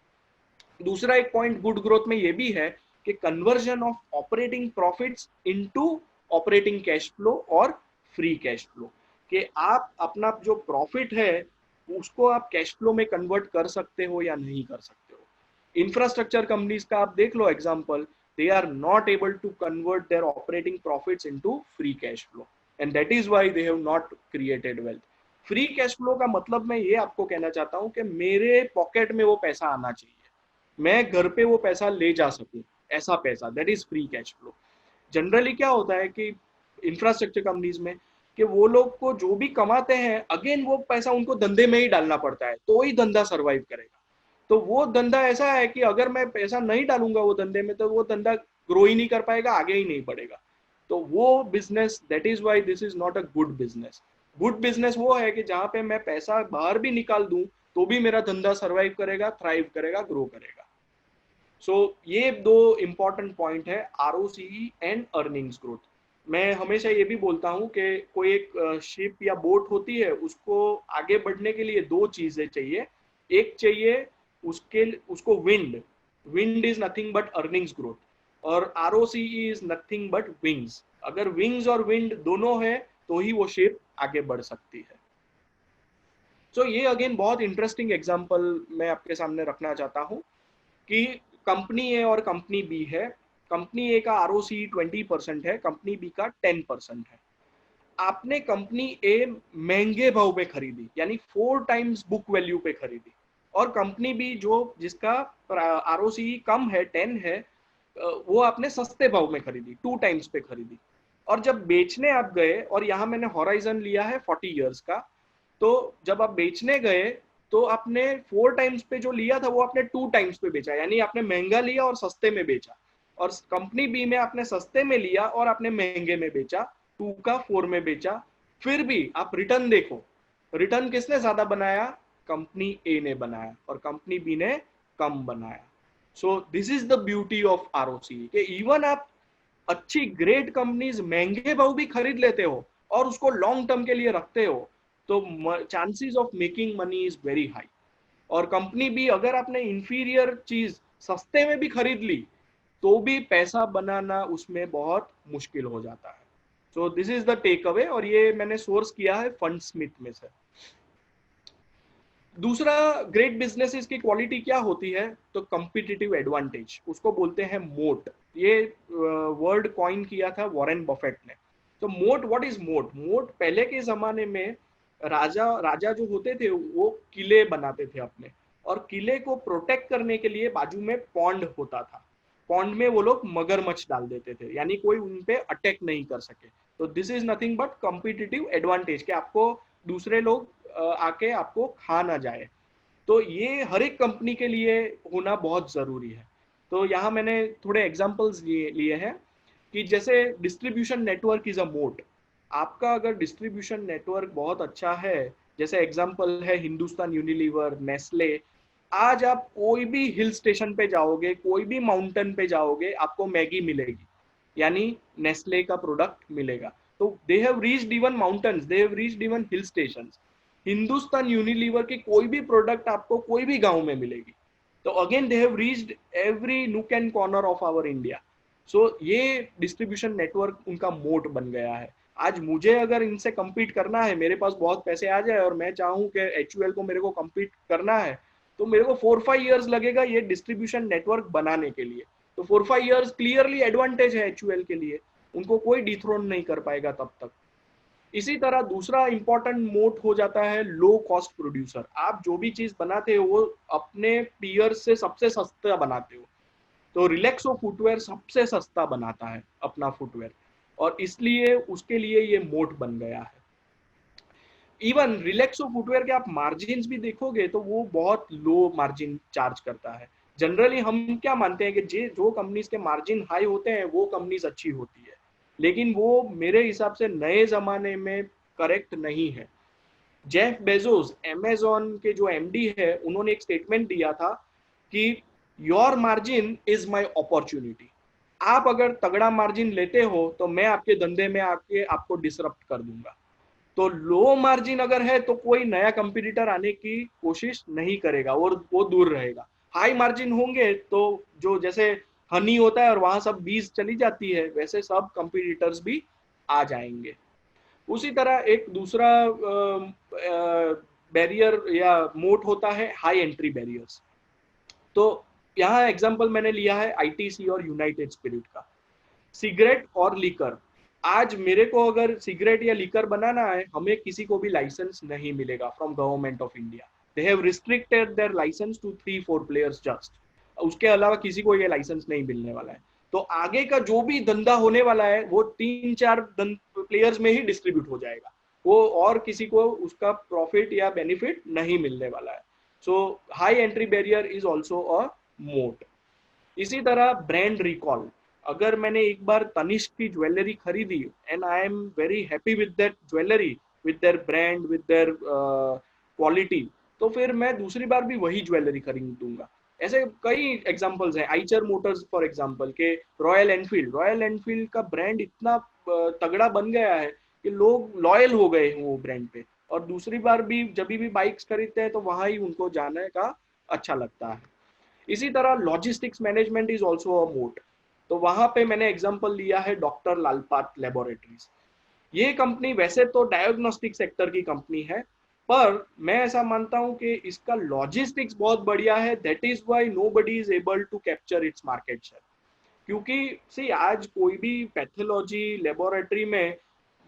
दूसरा एक पॉइंट गुड ग्रोथ में ये भी है कि conversion of operating profits into operating cash flow और फ्री कैश फ्लो, कि आप अपना जो प्रॉफिट है उसको आप कैश फ्लो में कन्वर्ट कर सकते हो या नहीं कर सकते हो। इंफ्रास्ट्रक्चर कंपनीज का आप देख लो example, they are not able to convert their operating profits into free cash flow, and that is why they have not created wealth. Free cash flow का मतलब मैं ये आपको कहना चाहता हूं कि मेरे पॉकेट में वो पैसा आना चाहिए, मैं घर पे वो पैसा ले जा सकूं, ऐसा पैसा, that is free cash flow. Generally क्या होता है कि इंफ्रास्ट्रक्चर कंपनीज में, कि वो लोग को जो भी कमाते हैं अगेन वो पैसा उनको धंधे में ही डालना पड़ता है, तो ही धंधा सरवाइव करेगा। तो वो धंधा ऐसा है कि अगर मैं पैसा नहीं डालूंगा वो धंधे में, तो वो धंधा ग्रो ही नहीं कर पाएगा, आगे ही नहीं बढ़ेगा। तो वो business, that is why this is not a good business. Good business वो है कि जहां पे मैं पैसा बाहर भी निकाल दूं तो भी मेरा धंधा सरवाइव करेगा, थ्राइव करेगा, ग्रो करेगा। सो ये दो इंपॉर्टेंट पॉइंट है, ROCE एंड अर्निंग्स ग्रोथ। मैं हमेशा ये भी बोलता हूँ कि कोई एक शिप या बोट होती है, उसको आगे बढ़ने के लिए दो चीजें चाहिए। एक चाहिए उसको wind, wind is nothing but earnings growth, और ROCE is nothing but wings. अगर विंग्स और विंड दोनों है तो ही वो शिप आगे बढ़ सकती है। सो ये अगेन बहुत इंटरेस्टिंग एग्जांपल मैं आपके सामने रखना चाहता हूँ कि कंपनी ए और कंपनी बी है। कंपनी ए का ROCE 20% है, कंपनी बी का 10% है। आपने कंपनी ए महंगे भाव पे खरीदी, यानी 4 टाइम्स बुक वैल्यू पे खरीदी, और कंपनी बी जो जिसका ROCE कम है, 10 है, वो आपने सस्ते भाव में खरीदी, 2 टाइम्स पे खरीदी। और जब बेचने आप गए, और यहाँ मैंने हॉराइजन लिया है 40 years का, तो जब आप बेचने गए तो आपने 4 टाइम्स पे जो लिया था वो आपने 2 टाइम्स पे बेचा, यानी आपने महंगा लिया और सस्ते में बेचा। और कंपनी बी में आपने सस्ते में लिया और आपने महंगे में बेचा, 2 का 4 में बेचा। फिर भी आप रिटर्न देखो, रिटर्न किसने ज्यादा बनाया? कंपनी ए ने बनाया, और कंपनी बी ने कम बनाया। सो this is the beauty of ROCE, कि इवन आप अच्छी ग्रेट कंपनीज महंगे भाव भी खरीद लेते हो और उसको लॉन्ग टर्म के लिए रखते हो, तो chances of making money is very high. और कंपनी भी, अगर आपने इंफीरियर चीज सस्ते में भी खरीद ली तो भी पैसा बनाना उसमें बहुत मुश्किल हो जाता है। So this is the take away, और ये मैंने सोर्स किया है फंड स्मिथ में से। दूसरा, ग्रेट बिजनेसेस की क्वालिटी क्या होती है? तो कंपिटिटिव एडवांटेज, उसको बोलते हैं मोट। ये वर्ड कॉइन किया था वॉरेन बफेट ने। तो मोट, व्हाट इज मोट? मोट पहले के जमाने में राजा राजा जो होते थे वो किले बनाते थे अपने, और किले को प्रोटेक्ट करने के लिए बाजू में पॉन्ड होता था। पॉन्ड में वो लोग मगरमच्छ डाल देते थे, यानी कोई उन पे अटैक नहीं कर सके। तो this is nothing but competitive advantage, कि आपको दूसरे लोग आके आपको खा ना जाए। तो ये हर एक कंपनी के लिए होना बहुत जरूरी है। तो यहाँ मैंने थोड़े एग्जांपल्स लिए हैं, कि जैसे डिस्ट्रीब्यूशन नेटवर्क इज अ मोट। आपका अगर डिस्ट्रीब्यूशन नेटवर्क बहुत अच्छा है, जैसे एग्जांपल है हिंदुस्तान यूनिलीवर, नेस्ले, आज आप कोई भी हिल स्टेशन पे जाओगे, कोई भी माउंटेन पे जाओगे, आपको मैगी मिलेगी, यानी नेस्ले का प्रोडक्ट मिलेगा। तो दे have reached even mountains, they have reached even hill stations. Hindustan Unilever की कोई भी प्रोडक्ट आपको कोई भी गांव में मिलेगी। तो again they have reached every nook and corner of our India. So ये डिस्ट्रीब्यूशन नेटवर्क उनका मोट बन गया है। आज मुझे अगर इनसे compete करना है, मेरे पास बहुत पैसे आ जाए और मैं चाहूँ कि HUL को मेरे को compete करना है, तो मेरे को 4-5 years लगेगा ये डिस्ट्रीब्यूशन नेटवर्क बनाने के लिए। तो 4-5 years क्लियरली एडवांटेज है HUL के लिए, उनको कोई डिथ्रोन नहीं कर पाएगा तब तक। इसी तरह दूसरा इंपॉर्टेंट मोट हो जाता है लो कॉस्ट प्रोड्यूसर। आप जो भी चीज बनाते हो वो अपने पीयर से सबसे सस्ता बनाते हो। तो रिलैक्सो फुटवेयर सबसे सस्ता बनाता है अपना फुटवेयर, और इसलिए उसके लिए ये मोट बन गया है। इवन रिलैक्सो फुटवेयर के आप मार्जिन भी देखोगे तो वो बहुत लो मार्जिन चार्ज करता है। जनरली हम क्या मानते हैं कि जो कंपनीज के मार्जिन हाई होते हैं वो कंपनीज अच्छी होती है, लेकिन वो मेरे हिसाब से नए जमाने में करेक्ट नहीं है। जेफ बेजोस अमेजोन के जो एमडी है, उन्होंने एक स्टेटमेंट दिया था कि your margin is my opportunity. आप अगर तगड़ा मार्जिन लेते हो तो मैं आपके धंधे में आके आपको डिसरप्ट कर दूंगा। तो लो मार्जिन अगर है तो कोई नया कंपटीटर आने की कोशिश नहीं करेगा और वो दूर रहेगा। हाई मार्जिन होंगे तो जो जैसे हनी होता है और वहां सब बीज चली जाती है, वैसे सब कंपटीटर्स भी आ जाएंगे। उसी तरह एक दूसरा बैरियर या मोट होता है हाई एंट्री बैरियर्स। तो यहाँ एग्जांपल मैंने लिया है आईटीसी और यूनाइटेड स्पिरिट का। सिगरेट और लीकर, आज मेरे को अगर सिगरेट या लीकर बनाना है, हमें किसी को भी लाइसेंस नहीं मिलेगा from government of India. They have restricted their license to 3-4 players just. उसके अलावा किसी को ये लाइसेंस नहीं मिलने वाला है। तो आगे का जो भी धंधा होने वाला है वो 3-4 प्लेयर्स में ही डिस्ट्रीब्यूट हो जाएगा, वो और किसी को उसका प्रॉफिट या बेनिफिट नहीं मिलने वाला है। So high entry barrier is also a moat. इसी तरह ब्रांड रिकॉल, अगर मैंने एक बार तनिष्क की ज्वेलरी खरीदी and I am very happy with that jewellery, with their brand, with their quality, तो फिर मैं दूसरी बार भी वही ज्वेलरी खरीदूंगा। ऐसे कई एग्जांपल्स हैं। आइचर मोटर्स फॉर एग्जांपल के, रॉयल एनफील्ड का ब्रांड इतना तगड़ा बन गया है कि लोग लॉयल हो गए हैं वो ब्रांड पे, और दूसरी बार भी जब भी बाइक्स खरीदते हैं तो वहां ही उनको जाने का अच्छा लगता है। इसी तरह logistics management is also a मोट। तो वहां पे मैंने एग्जांपल लिया है डॉक्टर लालपात लेबोरेटरीज। ये कंपनी वैसे तो डायग्नोस्टिक सेक्टर की कंपनी है, पर मैं ऐसा मानता हूं कि इसका लॉजिस्टिक्स बहुत बढ़िया है। That is why nobody is able to capture its market share. क्योंकि सी आज कोई भी पैथोलॉजी लेबोरेटरी में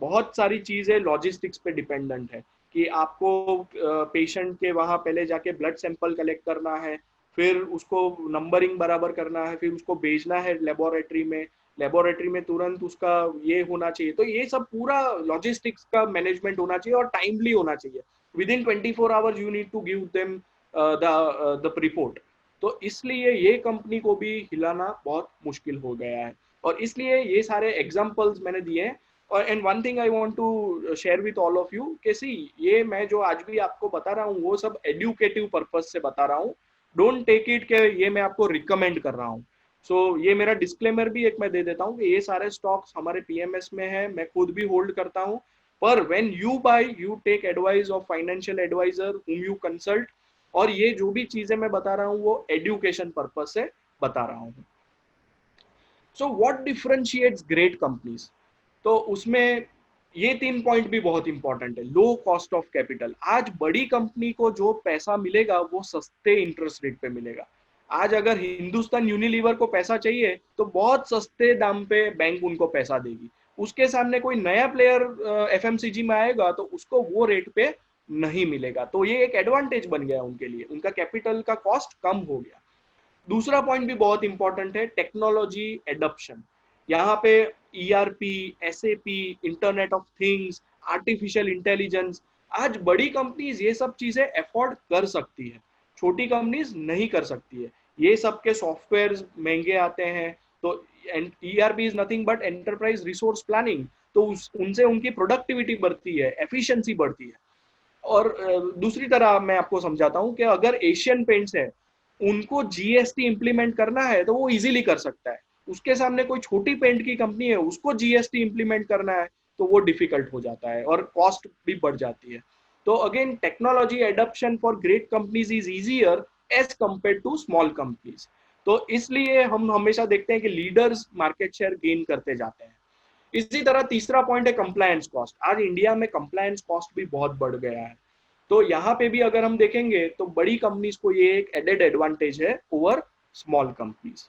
बहुत सारी चीजें लॉजिस्टिक्स पे डिपेंडेंट है कि आपको पेशेंट के वहां पहले जाके ब्लड सैंपल कलेक्ट करना है, फिर उसको नंबरिंग बराबर करना है, फिर उसको भेजना है लेबोरेटरी में, लेबोरेटरी में तुरंत उसका ये होना चाहिए। तो ये सब पूरा लॉजिस्टिक्स का मैनेजमेंट होना चाहिए और टाइमली होना चाहिए। Within 24 hours you need to give them the report. तो इसलिए ये कंपनी को भी हिलाना बहुत मुश्किल हो गया है, और इसलिए ये सारे एग्जाम्पल्स मैंने दिए हैं। और and one thing I want to share with all of you कि सी, ये मैं जो आज भी आपको बता रहा हूँ वो सब एडुकेटिव पर्पज से बता रहा हूँ। डोंट टेक इट के ये मैं आपको रिकमेंड कर रहा हूँ। सो ये मेरा डिस्क्लेमर भी एक मैं दे देता हूँ कि ये सारे स्टॉक्स हमारे पीएमएस में है, मैं खुद भी होल्ड करता हूँ। पर when you buy, you take advice of financial adviser whom you consult. और ये जो भी चीजें मैं बता रहा हूँ वो एडुकेशन पर्पज से बता रहा हूँ। So what differentiates great companies, तो उसमें ये 3 पॉइंट भी बहुत इंपॉर्टेंट है। लो कॉस्ट ऑफ कैपिटल, आज बड़ी कंपनी को जो पैसा मिलेगा वो सस्ते इंटरेस्ट रेट पे मिलेगा। आज अगर हिंदुस्तान यूनिलीवर को पैसा चाहिए तो बहुत सस्ते दाम पे बैंक उनको पैसा देगी। उसके सामने कोई नया प्लेयर एफएमसीजी में आएगा तो उसको वो रेट पे नहीं मिलेगा। तो ये एक एडवांटेज बन गया उनके लिए, उनका कैपिटल का कॉस्ट कम हो गया। दूसरा पॉइंट भी बहुत इंपॉर्टेंट है, टेक्नोलॉजी एडॉप्शन। यहाँ पे ERP, SAP, internet of things, artificial intelligence, आज बड़ी कंपनीज ये सब चीजें अफोर्ड कर सकती है, छोटी कंपनीज नहीं कर सकती है। ये सब के सॉफ्टवेयर महंगे आते हैं। तो ERP is nothing but enterprise resource planning. तो उनसे उनकी प्रोडक्टिविटी बढ़ती है, एफिशिएंसी बढ़ती है। और दूसरी तरह मैं आपको समझाता हूँ कि अगर एशियन पेंट्स है, उनको जीएसटी इंप्लीमेंट करना है तो वो इजीली कर सकता है। उसके सामने कोई छोटी पेंट की कंपनी है, उसको जीएसटी इंप्लीमेंट करना है तो वो डिफिकल्ट हो जाता है और कॉस्ट भी बढ़ जाती है। तो again technology adoption for great companies is easier as compared to small companies. तो इसलिए हम हमेशा देखते हैं कि लीडर्स मार्केट शेयर गेन करते जाते हैं। इसी तरह तीसरा पॉइंट है कंप्लायंस कॉस्ट। आज इंडिया में कंप्लायंस कॉस्ट भी बहुत बढ़ गया है। तो यहाँ पे भी अगर हम देखेंगे तो बड़ी कंपनीज को ये एक एडेड एडवांटेज है ओवर स्मॉल कंपनीज।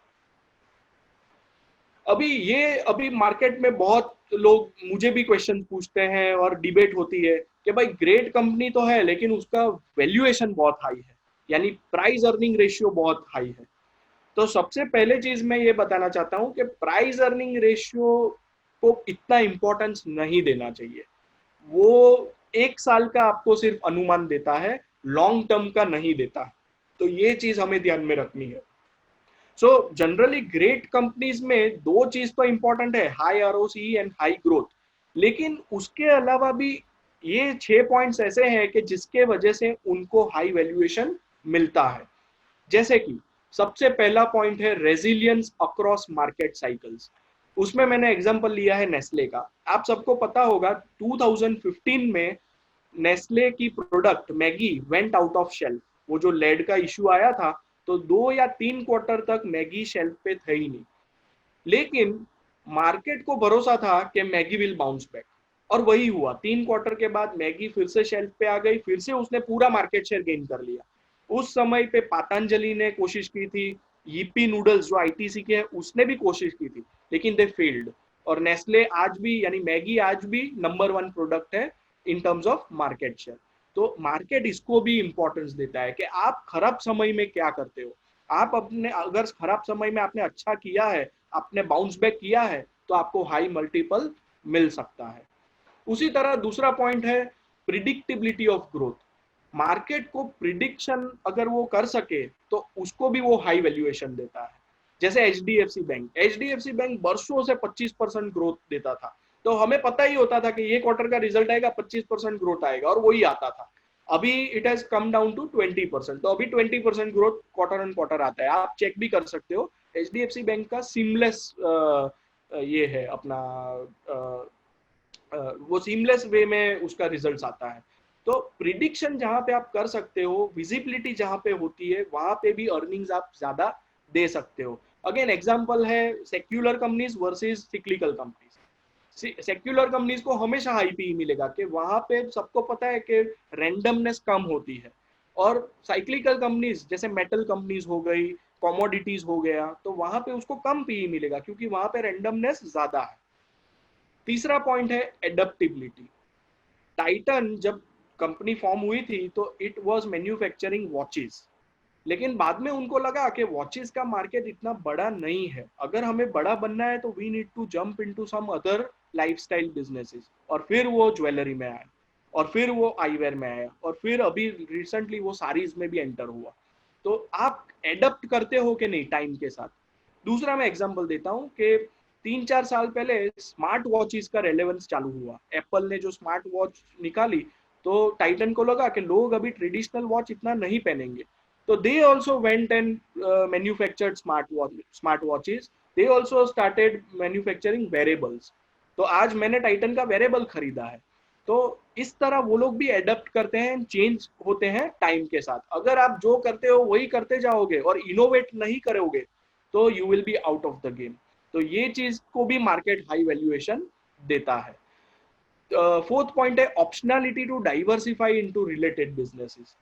अभी मार्केट में बहुत लोग मुझे भी क्वेश्चन पूछते हैं और डिबेट होती है कि भाई ग्रेट कंपनी तो है लेकिन उसका वैल्यूएशन बहुत हाई है, यानी प्राइस अर्निंग रेशियो बहुत हाई है। तो सबसे पहले चीज मैं ये बताना चाहता हूँ कि प्राइस अर्निंग रेशियो को इतना इंपॉर्टेंस नहीं देना चाहिए। वो एक साल का आपको सिर्फ अनुमान देता है, लॉन्ग टर्म का नहीं देता। तो ये चीज हमें ध्यान में रखनी है। सो जनरली ग्रेट कंपनीज में दो चीज तो इंपॉर्टेंट है, high ROC and high growth. लेकिन उसके अलावा भी ये 6 पॉइंट्स ऐसे हैं कि जिसके वजह से उनको हाई वैल्यूएशन मिलता है। जैसे कि सबसे पहला पॉइंट है रेजिलियंस अक्रॉस मार्केट साइकिल्स। उसमें मैंने एग्जांपल लिया है नेस्ले का। आप सबको पता होगा 2015 में नेस्ले की product Maggi went out of shelf. वो जो लेड का इश्यू आया था, तो 2 या 3 क्वार्टर तक मैगी शेल्फ पे थे ही नहीं। लेकिन मार्केट को भरोसा था कि मैगी विल बाउंस बैक, और वही हुआ। 3 क्वार्टर के बाद मैगी फिर से शेल्फ पे आ गई, फिर से उसने पूरा मार्केट शेयर गेन कर लिया। उस समय पे पतंजलि ने कोशिश की थी, यीपी नूडल्स जो आईटीसी के है उसने भी कोशिश की थी, लेकिन दे फेल्ड। और नेस्ले आज भी, यानी मैगी आज भी नंबर 1 प्रोडक्ट है in terms of market share. तो मार्केट इसको भी इंपॉर्टेंस देता है कि आप खराब समय में क्या करते हो। आप अपने, अगर खराब समय में आपने अच्छा किया है, आपने बाउंस बैक किया है, तो आपको हाई मल्टीपल मिल सकता है। उसी तरह दूसरा पॉइंट है प्रिडिक्टेबिलिटी ऑफ ग्रोथ। मार्केट को प्रिडिक्शन अगर वो कर सके तो उसको भी वो हाई वैल्यूएशन देता है। जैसे H D F C bank वर्षों से 25% ग्रोथ देता था। तो हमें पता ही होता था कि ये क्वार्टर का रिजल्ट आएगा, 25% ग्रोथ आएगा, और वही आता था। अभी it has come down to 20%। तो अभी 20% ग्रोथ क्वार्टर ऑन क्वार्टर आता है। आप चेक भी कर सकते हो, H D F C bank का सीमलेस ये है अपना, वो सीमलेस वे में उसका रिजल्ट आता है। तो प्रिडिक्शन जहां पे आप कर सकते हो, विजिबिलिटी जहां पे होती है, वहां पे भी अर्निंग्स आप ज्यादा दे सकते हो। अगेन एग्जांपल है secular companies versus cyclical companies. Secular companies को हमेशा हाई पी मिलेगा, कि वहां पे सबको पता है कि रैंडमनेस कम होती है। और साइक्लिकल कंपनीज जैसे मेटल कंपनीज हो गई, कमोडिटीज हो गया, तो वहां पे उसको कम पी मिलेगा, क्योंकि वहां पे रैंडमनेस ज्यादा है। तीसरा पॉइंट है एडेप्टिबिलिटी। टाइटन जब कंपनी फॉर्म हुई थी तो इट वाज मैन्युफैक्चरिंग वॉचेस, लेकिन बाद में उनको लगा कि वॉचेस का मार्केट इतना बड़ा नहीं है, अगर हमें बड़ा बनना है तो we need to jump into some other lifestyle businesses. और फिर वो ज्वेलरी में आया, और फिर वो आईवेयर में आया, और फिर अभी रिसेंटली वो साड़ीज में भी एंटर हुआ। तो आप एडप्ट करते हो कि नहीं टाइम के साथ। दूसरा मैं एग्जांपल देता हूँ कि 3-4 साल पहले स्मार्ट वॉचेस का रेलेवेंस चालू हुआ। एप्पल ने जो स्मार्ट वॉच निकाली, तो टाइटन को लगा कि लोग अभी ट्रेडिशनल वॉच इतना नहीं पहनेंगे, तो they also went and manufactured smart watches. They also started manufacturing wearables. तो आज मैंने टाइटन का वेरेबल खरीदा है। तो इस तरह वो लोग भी एडप्ट करते हैं, चेंज होते हैं टाइम के साथ। अगर आप जो करते हो वही करते जाओगे और इनोवेट नहीं करोगे, तो you will be out of the game. तो ये चीज को भी मार्केट हाई वैल्यूएशन देता है। फोर्थ पॉइंट है optionality to diversify into related businesses,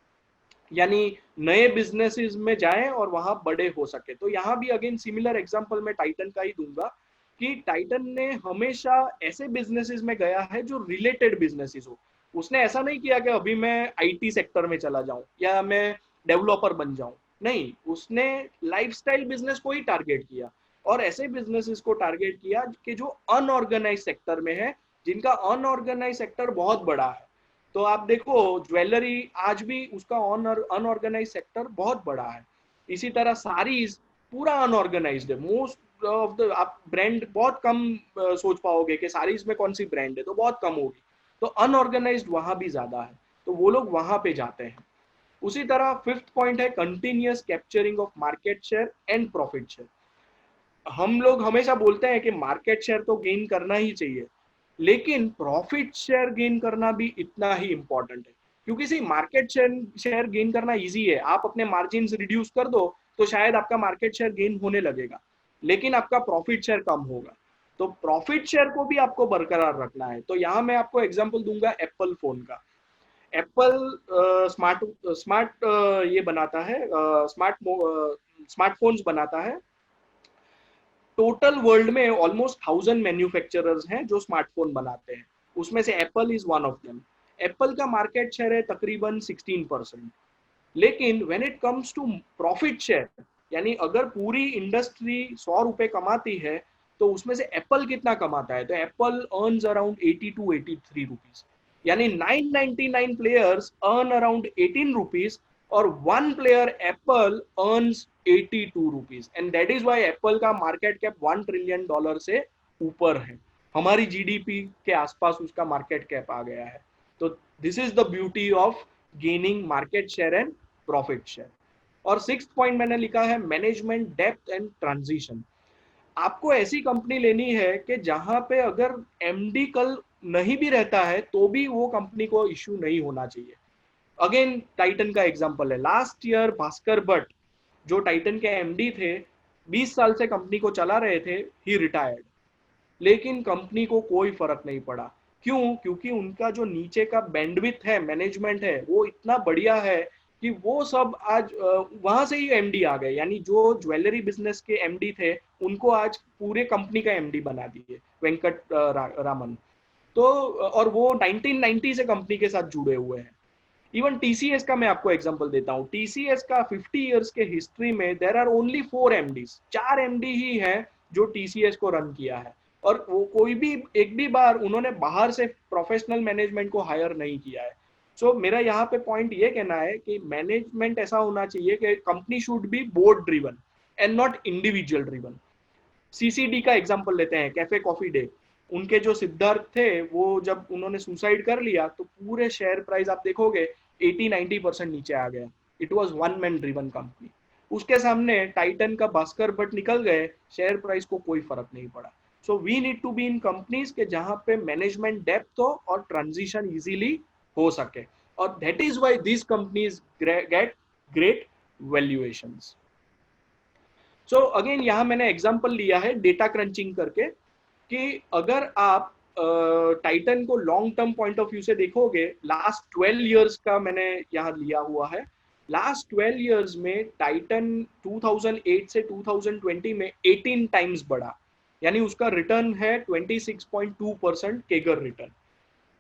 यानी नए बिजनेसेस में जाएं और वहां बड़े हो सके। तो यहाँ भी अगेन सिमिलर एग्जांपल मैं टाइटन का ही दूंगा, कि टाइटन ने हमेशा ऐसे बिजनेसेस में गया है जो रिलेटेड बिजनेसेस हो। उसने ऐसा नहीं किया कि अभी मैं आईटी सेक्टर में चला जाऊं या मैं डेवलपर बन जाऊं। नहीं, उसने लाइफस्टाइल बिजनेस को ही टारगेट किया, और ऐसे बिजनेसेस को टारगेट किया कि जो अनऑर्गेनाइज सेक्टर में है, जिनका अनऑर्गेनाइज सेक्टर बहुत बड़ा है। तो आप देखो ज्वेलरी आज भी उसका अनऑर्गेनाइज सेक्टर बहुत बड़ा है। इसी तरह साड़ीज पूरा अनऑर्गेनाइज्ड है। मोस्ट ऑफ द, आप ब्रांड बहुत कम सोच पाओगे कि साड़ीज में कौन सी ब्रांड है, तो बहुत कम होगी। तो अनऑर्गेनाइज्ड वहां भी ज्यादा है, तो वो लोग वहां पे जाते हैं। उसी तरह फिफ्थ पॉइंट है continuous capturing of market share and profit share. हम लोग हमेशा बोलते हैं कि मार्केट शेयर तो गेन करना ही चाहिए, लेकिन प्रॉफिट शेयर गेन करना भी इतना ही इंपॉर्टेंट है। क्योंकि सी मार्केट शेयर गेन करना इजी है, आप अपने मार्जिन रिड्यूस कर दो तो शायद आपका मार्केट शेयर गेन होने लगेगा, लेकिन आपका प्रॉफिट शेयर कम होगा। तो प्रॉफिट शेयर को भी आपको बरकरार रखना है। तो यहाँ मैं आपको एग्जांपल दूंगा एप्पल फोन का। एप्पल स्मार्ट स्मार्ट ये बनाता है, स्मार्ट स्मार्टफोन्स बनाता है। टोटल वर्ल्ड में ऑलमोस्ट 1000 मैन्युफैक्चरर्स हैं जो स्मार्टफोन बनाते हैं, उसमें से Apple is one of them. Apple का मार्केट शेयर है तकरीबन 16%। लेकिन when it comes to profit share, यानी अगर पूरी इंडस्ट्री 100 रुपए कमाती है, तो उसमें से एप्पल कितना कमाता है, तो Apple earns around 80 to 83 rupees. यानी 999 प्लेयर्स अर्न अराउंड 18 रुपीज, और one player Apple earns 82 rupees. And that is Y Apple का मार्केट कैप $1 ट्रिलियन से ऊपर है। हमारी जीडीपी के आसपास उसका मार्केट कैप आ गया है। तो this is the beauty of gaining market share and profit share. और सिक्स्थ पॉइंट मैंने लिखा है मैनेजमेंट डेप्थ एंड ट्रांजिशन। आपको ऐसी कंपनी लेनी है कि जहां पे अगर एमडी कल नहीं भी रहता है तो भी वो कंपनी को इश्यू नहीं होना चाहिए। अगेन टाइटन का एग्जांपल है, लास्ट ईयर भास्कर भट्ट जो टाइटन के एमडी थे, 20 साल से कंपनी को चला रहे थे, ही रिटायर्ड, लेकिन कंपनी को कोई फर्क नहीं पड़ा। क्यों? क्योंकि उनका जो नीचे का बैंडविथ है, मैनेजमेंट है, वो इतना बढ़िया है कि वो सब आज वहां से ही एमडी आ गए। यानी जो ज्वेलरी बिजनेस के एमडी थे उनको आज पूरे कंपनी का एमडी बना दिए वेंकट रामन। तो और वो 1990 से कंपनी के साथ जुड़े हुए हैं। इवन टीसीएस का मैं आपको एग्जांपल देता हूँ। टीसीएस का 50 इयर्स के हिस्ट्री में there are only 4 MDs, 4 MD ही हैं जो टीसीएस को रन किया है। और वो कोई भी एक भी बार उन्होंने बाहर से प्रोफेशनल मैनेजमेंट को हायर नहीं किया है। सो मेरा यहाँ पे पॉइंट ये कहना है कि मैनेजमेंट ऐसा होना चाहिए कि company should be board driven and not individual driven. CCD का एग्जांपल लेते हैं, कैफे कॉफी डे। उनके जो सिद्धार्थ थे, वो जब उन्होंने सुसाइड कर लिया तो पूरे शेयर प्राइस आप देखोगे 80-90% नीचे आ गया। It was one man driven company. उसके सामने टाइटन का भास्कर भट्ट निकल गए, शेयर प्राइस को कोई फर्क नहीं पड़ा। So we need to be in companies के जहां पे मैनेजमेंट डेप्थ हो और ट्रांजिशन इजीली हो सके, और that is why this companies get great valuations. So again यहाँ मैंने एग्जांपल लिया है डेटा क्रंचिंग करके, कि अगर आप टाइटन को long term point of view से देखोगे, लास्ट 12 इयर्स का मैंने यहाँ लिया हुआ है। लास्ट 12 इयर्स में टाइटन 2008 से 2020 में 18 टाइम्स बढ़ा, यानी उसका रिटर्न है 26.2% केगर रिटर्न।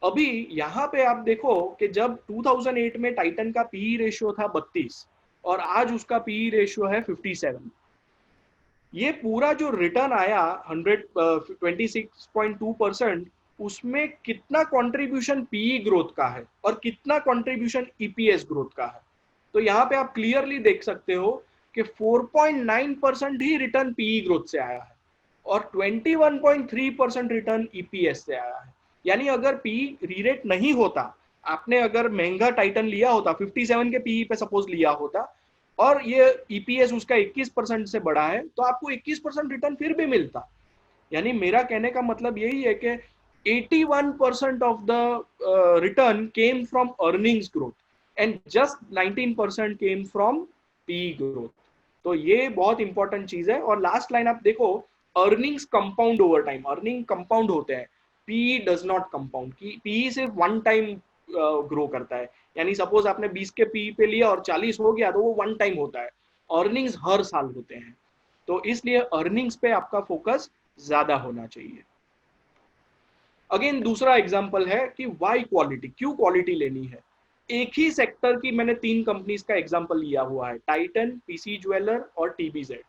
अभी यहाँ पे आप देखो कि जब 2008 में टाइटन का पीई रेशियो था 32 और आज उसका पीई रेशियो है 57। ये पूरा जो रिटर्न आया 26.2%, उसमें कितना कंट्रीब्यूशन पीई ग्रोथ का है और कितना कंट्रीब्यूशन ईपीएस ग्रोथ का है। तो यहाँ पे आप क्लियरली देख सकते हो कि 4.9% ही रिटर्न पीई ग्रोथ से आया है और 21.3% रिटर्न ईपीएस से आया है। यानी अगर पीई रीरेट नहीं होता, आपने अगर महंगा टाइटन लिया होता, 57 के पीई पे सपोज लिया होता, और ये ईपीएस उसका 21% से बढ़ा है, तो आपको 21% रिटर्न फिर भी मिलता। यानी मेरा कहने का मतलब यही है कि 81% of the return came from earnings growth and just 19% came from P growth. तो ये बहुत इंपॉर्टेंट चीज है। और लास्ट लाइन आप देखो, earnings compound over time, earning compound होते हैं, P does not compound. P सिर्फ वन टाइम ग्रो करता है। यानी सपोज आपने 20 के पी पे लिया और 40 हो गया तो वो वन टाइम होता है। अर्निंग्स हर साल होते हैं, तो इसलिए अर्निंग्स पे आपका फोकस ज्यादा होना चाहिए। अगेन दूसरा एग्जांपल है कि वाई क्वालिटी, क्यों क्वालिटी लेनी है। एक ही सेक्टर की मैंने 3 कंपनीज का एग्जांपल लिया हुआ है, टाइटन, पीसी ज्वेलर और टीबीजेड।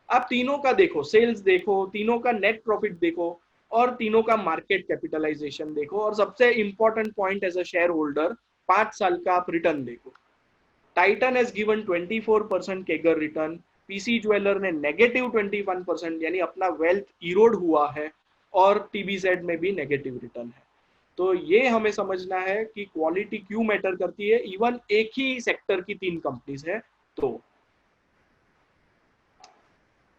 आप तीनों का देखो, सेल्स देखो, तीनों का नेट प्रॉफिट देखो, और तीनों का मार्केट कैपिटलाइजेशन देखो, और सबसे important point as a share holder 5 साल का आप रिटर्न देखो। Titan has given 24% CAGR return, PC Jeweller ने -21%, यानी अपना वेल्थ इरोड हुआ है, और टीबीजेड में भी नेगेटिव रिटर्न है। तो ये हमें समझना है कि क्वालिटी क्यों मैटर करती है, इवन एक ही सेक्टर की 3 कंपनीज है। तो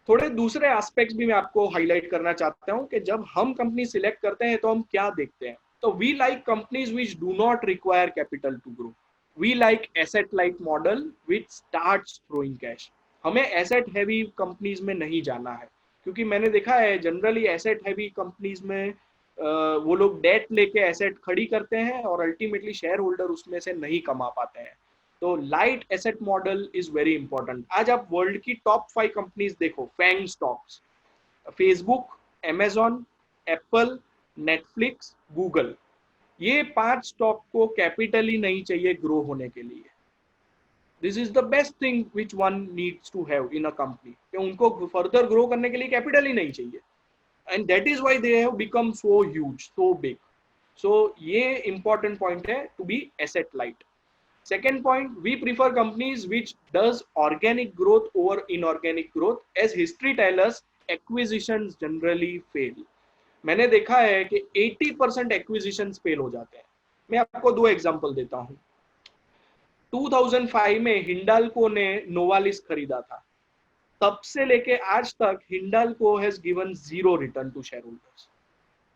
थोड़े दूसरे एस्पेक्ट्स भी मैं आपको हाईलाइट करना चाहता हूं कि जब हम कंपनी सिलेक्ट करते हैं तो हम क्या देखते हैं। तो we like companies which do not require capital to grow. We like asset light model which starts throwing cash. हमें एसेट हैवी कंपनीज में नहीं जाना है, क्योंकि मैंने देखा है जनरली एसेट हैवी कंपनीज में वो लोग डेट लेके एसेट खड़ी करते हैं और अल्टीमेटली शेयर होल्डर उसमें से नहीं कमा पाते हैं। तो light asset model is very important. आज आप वर्ल्ड की टॉप 5 कंपनीज देखो, FAANG stocks, Facebook, Amazon, Apple, Netflix, Google, ये 5 स्टॉक को कैपिटल ही नहीं चाहिए ग्रो होने के लिए। This is the best thing which one needs to have in a company, कि उनको फर्दर ग्रो करने के लिए कैपिटल ही नहीं चाहिए, and that is why they have become so huge, so big. So ये इंपॉर्टेंट पॉइंट है to be asset light. Second point, we prefer companies which does organic growth over inorganic growth, as history tells us acquisitions generally fail. मैंने देखा है कि 80% acquisitions fail हो जाते हैं। मैं आपको दो एग्जांपल देता हूँ। 2005 में हिंडाल्को ने नोवालिस खरीदा था, तब से लेके आज तक Hindalco has given zero return to share holders.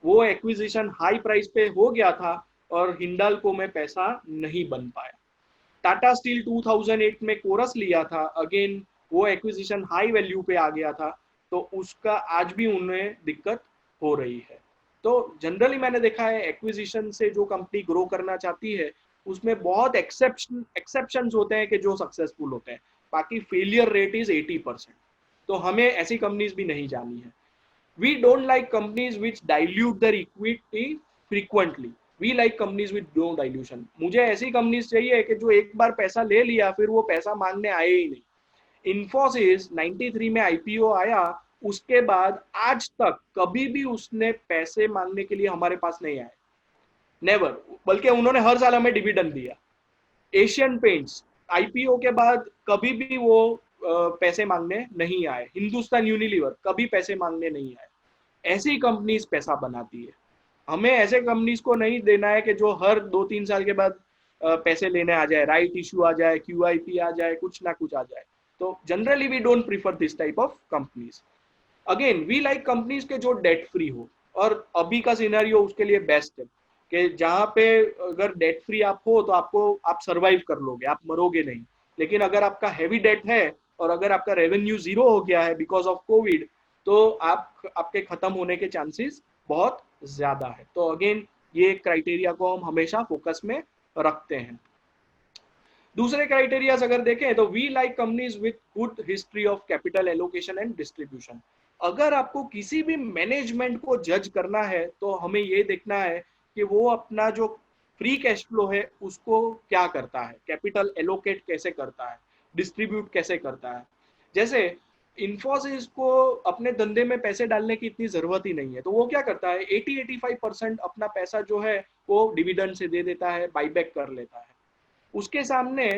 वो एक्विजिशन हाई प्राइस पे हो गया था और हिंडाल्को में पैसा नहीं बन पाया। टाटा स्टील 2008 में कोरस लिया था, अगेन वो एक्विजिशन हाई वैल्यू पे आ गया था, तो उसका आज भी उन्हें दिक्कत हो रही है। तो जनरली मैंने देखा है एक्विजिशन से जो कंपनी ग्रो करना चाहती है उसमें बहुत एक्सेप्शंस होते हैं कि जो सक्सेसफुल होते हैं, बाकी फेलियर रेट इज 80%। तो हमें ऐसी कंपनीज भी नहीं जानी है। We don't like companies which dilute their equity frequently. We like companies with no dilution. मुझे ऐसी कंपनीज चाहिए कि जो एक बार पैसा ले लिया फिर वो पैसा मांगने आए ही नहीं। इन्फोसिस 93 में आईपीओ आया, उसके बाद आज तक कभी भी उसने पैसे मांगने के लिए हमारे पास नहीं आए, नेवर। बल्कि उन्होंने हर साल हमें डिविडेंड दिया। एशियन पेंट्स आईपीओ के बाद कभी भी वो पैसे मांगने नहीं आए। हिंदुस्तान यूनिलीवर कभी पैसे मांगने नहीं आए। ऐसी कंपनीज पैसा बनाती है। हमें ऐसे कंपनीज को नहीं देना है कि जो हर 2-3 साल के बाद पैसे लेने आ जाए, राइट इश्यू आ जाए, क्यूआईपी आ जाए, कुछ ना कुछ आ जाए। तो generally we don't prefer this type of companies. Again we like companies के जो डेट फ्री हो, और अभी का सिनेरियो उसके लिए बेस्ट है कि जहां पे अगर डेट फ्री आप हो तो आप सरवाइव कर लोगे, आप मरोगे नहीं। लेकिन अगर आपका हैवी डेट है और अगर आपका रेवेन्यू जीरो हो गया है बिकॉज ऑफ कोविड, तो आपके खत्म होने के चांसेस बहुत ज्यादा है। तो अगेन ये क्राइटेरिया को हम हमेशा फोकस में रखते हैं। दूसरे क्राइटेरियाज अगर देखें तो we like companies with good history of capital allocation and distribution. अगर आपको किसी भी मैनेजमेंट को जज करना है तो हमें ये देखना है कि वो अपना जो फ्री कैश फ्लो है उसको क्या करता है, कैपिटल एलोकेट कैसे करता है, डिस्ट्रीब्यूट कैसे करता है। जैसे इन्फोसिस को अपने धंधे में पैसे डालने की इतनी जरूरत ही नहीं है, तो वो क्या करता है 80-85% अपना पैसा जो है वो डिविडेंड से दे देता है, बाईबैक कर लेता है। उसके सामने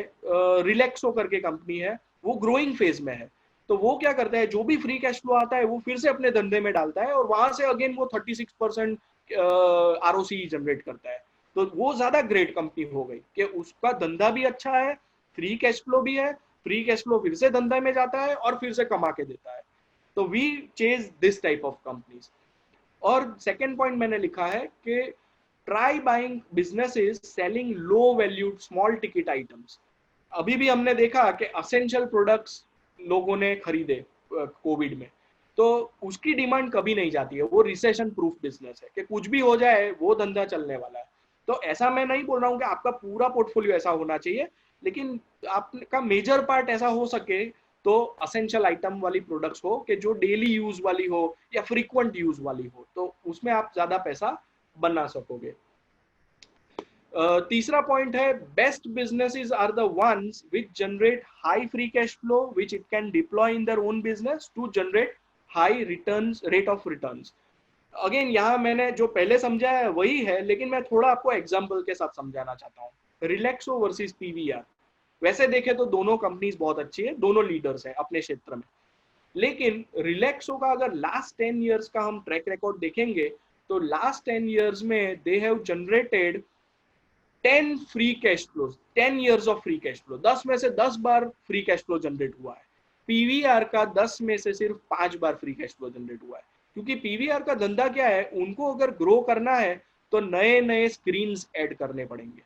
रिलैक्सो करके कंपनी है, वो ग्रोइंग फेज में है, तो वो क्या करता है जो भी फ्री कैश फ्लो आता है वो फिर से अपने धंधे में डालता है और वहां से अगेन वो 36% आरओसी जनरेट करता है। तो वो ज्यादा ग्रेट कंपनी हो गई कि उसका धंधा भी अच्छा है, फ्री कैश फ्लो भी है, फ्री कैश फ्लो फिर से धंधा में जाता है और फिर से कमा के देता है। तो we chase this type of companies. और सेकेंड पॉइंट मैंने लिखा है कि try buying businesses selling low valued small ticket items. अभी भी हमने देखा कि असेंशियल प्रोडक्ट्स लोगों ने खरीदे कोविड में, तो उसकी डिमांड कभी नहीं जाती है। वो रिसेशन प्रूफ बिजनेस है कि कुछ भी हो जाए वो धंधा चलने वाला है। तो ऐसा मैं नहीं बोल रहा हूँ कि आपका पूरा पोर्टफोलियो ऐसा होना चाहिए, लेकिन आपका मेजर पार्ट ऐसा हो सके तो असेंशियल आइटम वाली प्रोडक्ट्स हो कि जो डेली यूज वाली हो या फ्रीक्वेंट यूज वाली हो, तो उसमें आप ज्यादा पैसा बना सकोगे। तीसरा पॉइंट है best businesses are the ones which generate high free cash flow which it can deploy in their own business to generate high returns, rate of returns. Again यहाँ मैंने जो पहले समझाया है वही है, लेकिन मैं थोड़ा आपको एग्जांपल के साथ समझाना चाहता हूँ। रिलैक्सो वर्सेस पीवीआर, वैसे देखें तो दोनों कंपनीज बहुत अच्छी है, दोनों लीडर्स हैं अपने क्षेत्र में। लेकिन रिलैक्सो का अगर लास्ट 10 ईयर्स का हम ट्रैक रिकॉर्ड देखेंगे तो लास्ट 10 ईयर्स में they have generated 10 years of free cash flow. 10 में से 10 बार फ्री कैश फ्लो जनरेट हुआ है। पीवीआर का 10 में से सिर्फ 5 बार फ्री कैश फ्लो जनरेट हुआ है। क्योंकि पीवीआर का धंधा क्या है, उनको अगर ग्रो करना है तो नए नए स्क्रीन ऐड करने पड़ेंगे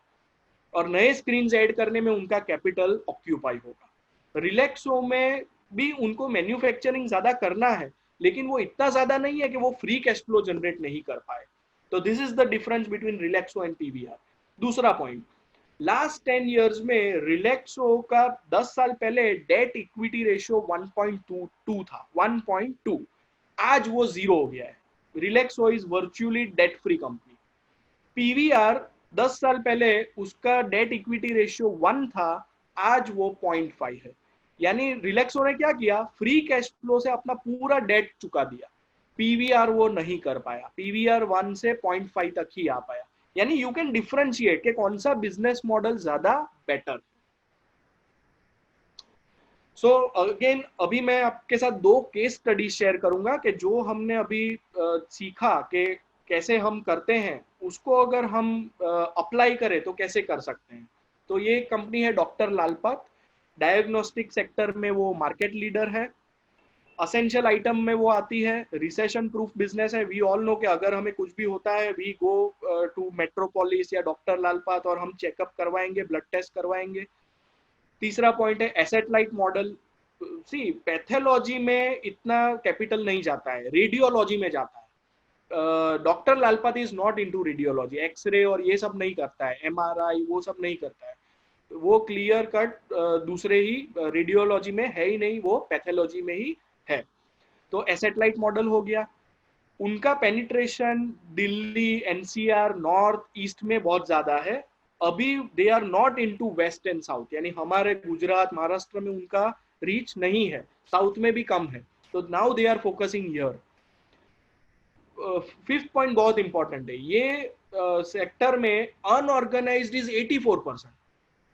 और नए स्क्रीन ऐड करने में उनका कैपिटल ऑक्यूपाई होगा। रिलैक्सो में भी उनको मैन्युफैक्चरिंग ज्यादा करना है, लेकिन वो इतना ज्यादा नहीं है कि वो फ्री कैश फ्लो जनरेट नहीं कर पाए। तो this is the difference between Relaxo and PVR. दूसरा पॉइंट, लास्ट 10 ईयर्स में रिलैक्सो का 10 साल पहले डेट इक्विटी रेशियो 1.22 था, 1.2। आज वो जीरो हो गया है। Relaxo is virtually debt free company. PVR 10 साल पहले उसका डेट इक्विटी रेशियो 1 था, आज वो 0.5 है। यानी रिलैक्सो ने क्या किया, फ्री कैश फ्लो से अपना पूरा डेट चुका दिया। पीवीआर वो नहीं कर पाया, पीवीआर 1 से 0.5 तक ही आ पाया। यानी यू कैन डिफरेंशिएट कि कौन सा बिजनेस मॉडल ज्यादा बेटर। सो अगेन अभी मैं आपके साथ दो केस स्टडी शेयर करूंगा कि जो हमने अभी सीखा कि कैसे हम करते हैं उसको अगर हम अप्लाई करें तो कैसे कर सकते हैं। तो ये कंपनी है डॉक्टर लालपात। डायग्नोस्टिक सेक्टर में वो मार्केट लीडर है। असेंशियल आइटम में वो आती है। रिसेशन प्रूफ बिजनेस है। वी ऑल नो कि अगर हमें कुछ भी होता है वी गो टू मेट्रोपोलिस या डॉक्टर लालपात और हम चेकअप करवाएंगे, ब्लड टेस्ट करवाएंगे। तीसरा पॉइंट है एसेट लाइट मॉडल। सी पैथोलॉजी में इतना कैपिटल नहीं जाता है, रेडियोलॉजी में जाता है। डॉक्टर लालपात is not into radiology, X-ray और ये सब नहीं करता है, एमआरआई वो सब नहीं करता है। वो क्लियर कट दूसरे ही रेडियोलॉजी में है ही नहीं, वो पैथोलॉजी में ही है। तो एसेट लाइट मॉडल हो गया। उनका penetration Delhi, NCR, North East में बहुत ज्यादा है। अभी they are not into west and south, यानी हमारे गुजरात महाराष्ट्र में उनका रीच नहीं है, साउथ में भी कम है। तो now they are focusing here. Fifth point बहुत इंपॉर्टेंट है, ये सेक्टर में अनऑर्गेनाइज्ड इज 84%।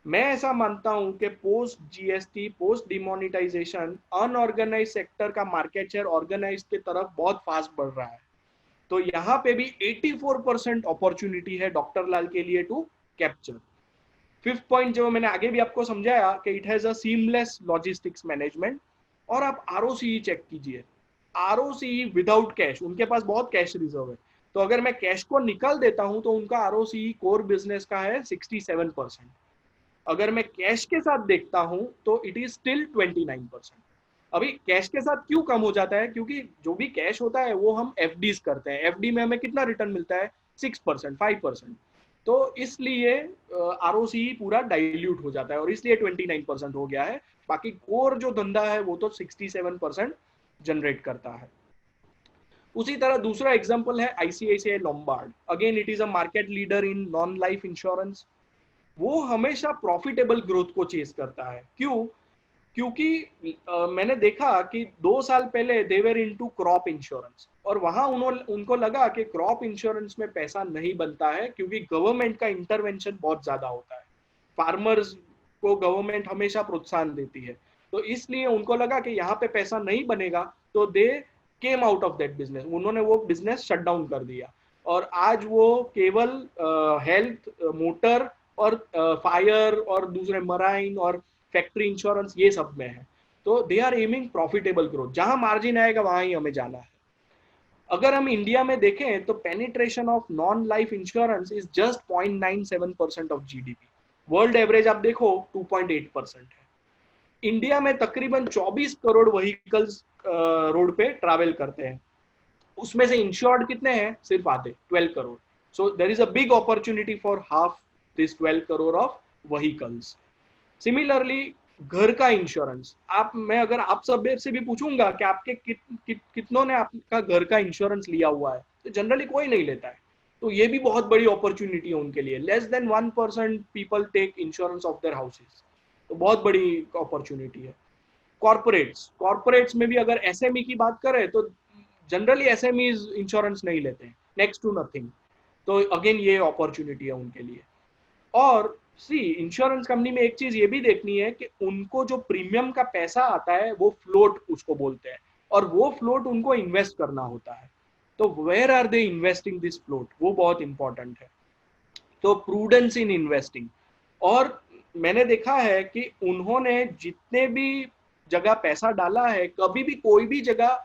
मैं ऐसा मानता हूं कि post GST, post demonetisation, unorganise sector का मार्केट शेयर ऑर्गेनाइज की तरफ बहुत फास्ट बढ़ रहा है। तो यहाँ पे भी 84% अपॉर्चुनिटी है डॉक्टर लाल के लिए टू कैप्चर। फिफ्थ पॉइंट जो मैंने आगे भी आपको समझाया कि it has a seamless logistics management. और आप आरओसीई चेक कीजिए, आरओसीई विदाउट कैश, उनके पास बहुत कैश रिजर्व है। तो अगर मैं कैश को निकाल देता हूं तो उनका आरओसीई कोर बिजनेस का है 67%। अगर मैं कैश के साथ देखता हूं तो इट इज स्टिल 29%। अभी कैश के साथ क्यों कम हो जाता है, क्योंकि जो भी कैश होता है वो हम एफडीज करते हैं। एफडी में हमें कितना रिटर्न मिलता है, 6%, 5%। तो इसलिए आरओसी पूरा डाइल्यूट हो जाता है और इसलिए 29% हो गया है। बाकी कोर जो धंधा है वो तो 67% जनरेट करता है। उसी तरह दूसरा एग्जांपल है ICICI Lombard. Again it is a market leader in non life insurance. वो हमेशा प्रॉफिटेबल ग्रोथ को चेस करता है। क्यों? क्योंकि मैंने देखा कि 2 साल पहले देवर इनटू क्रॉप इंश्योरेंस और वहां उन्होंने उनको लगा कि क्रॉप इंश्योरेंस में पैसा नहीं बनता है क्योंकि गवर्नमेंट का इंटरवेंशन बहुत ज्यादा होता है। फार्मर्स को गवर्नमेंट हमेशा प्रोत्साहन देती है। तो इसलिए उनको लगा कि यहाँ पे पैसा नहीं बनेगा, तो they came out of that business, उन्होंने वो बिजनेस शट डाउन कर दिया। और आज वो केवल हेल्थ, मोटर और फायर और दूसरे मराइन और फैक्ट्री इंश्योरेंस ये सब में है। तो they are aiming profitable growth, जहां मार्जिन आएगा वहां ही हमें जाना है। अगर हम इंडिया में देखें तो penetration of non life insurance is just 0.97% of GDP. World average आप देखो 2.8% है। इंडिया में तकरीबन 24 करोड़ व्हीकल्स रोड पे ट्रैवल करते हैं, उसमें से इंश्योर्ड कितने हैं, सिर्फ आधे, 12 crore. So there is a big opportunity for half this 12 crore of vehicles. Similarly घर का इंश्योरेंस, आप मैं अगर आप सब से भी पूछूंगा कि आपके कितनों ने आपका घर का इंश्योरेंस लिया हुआ है, तो जनरली कोई नहीं लेता है। तो ये भी बहुत बड़ी अपॉर्चुनिटी है उनके लिए। Less than 1% people take insurance of their houses. तो बहुत बड़ी अपॉर्चुनिटी है। कॉर्पोरेट्स में भी अगर एसएमई की बात करें तो जनरली एसएमई इंश्योरेंस नहीं लेते हैं, नेक्स्ट टू नथिंग। तो अगेन ये अपॉर्चुनिटी है उनके लिए। और सी इंश्योरेंस कंपनी में एक चीज ये भी देखनी है कि उनको जो प्रीमियम का पैसा आता है वो फ्लोट उसको बोलते हैं, और वो फ्लोट उनको इन्वेस्ट करना होता है। तो where are they investing this float, वो बहुत इंपॉर्टेंट है। तो प्रूडेंस इन इन्वेस्टिंग। और मैंने देखा है कि उन्होंने जितने भी जगह पैसा डाला है, कभी भी कोई भी जगह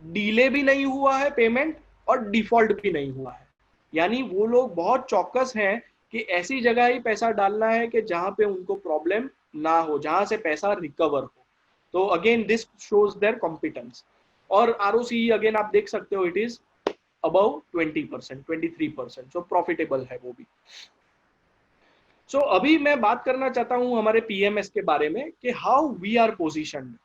डीले भी नहीं हुआ है पेमेंट और डिफॉल्ट भी नहीं हुआ है। यानी वो लोग बहुत चौकस हैं कि ऐसी जगह ही पैसा डालना है कि जहां पे उनको प्रॉब्लम ना हो, जहां से पैसा रिकवर हो। तो again this shows their competence. और आरओसी अगेन आप देख सकते हो, इट इज अबव 20%, 23%। सो प्रॉफिटेबल है वो भी। सो अभी मैं बात करना चाहता हूं हमारे पीएमएस के बारे में कि हाउ वी आर पोजिशन्ड।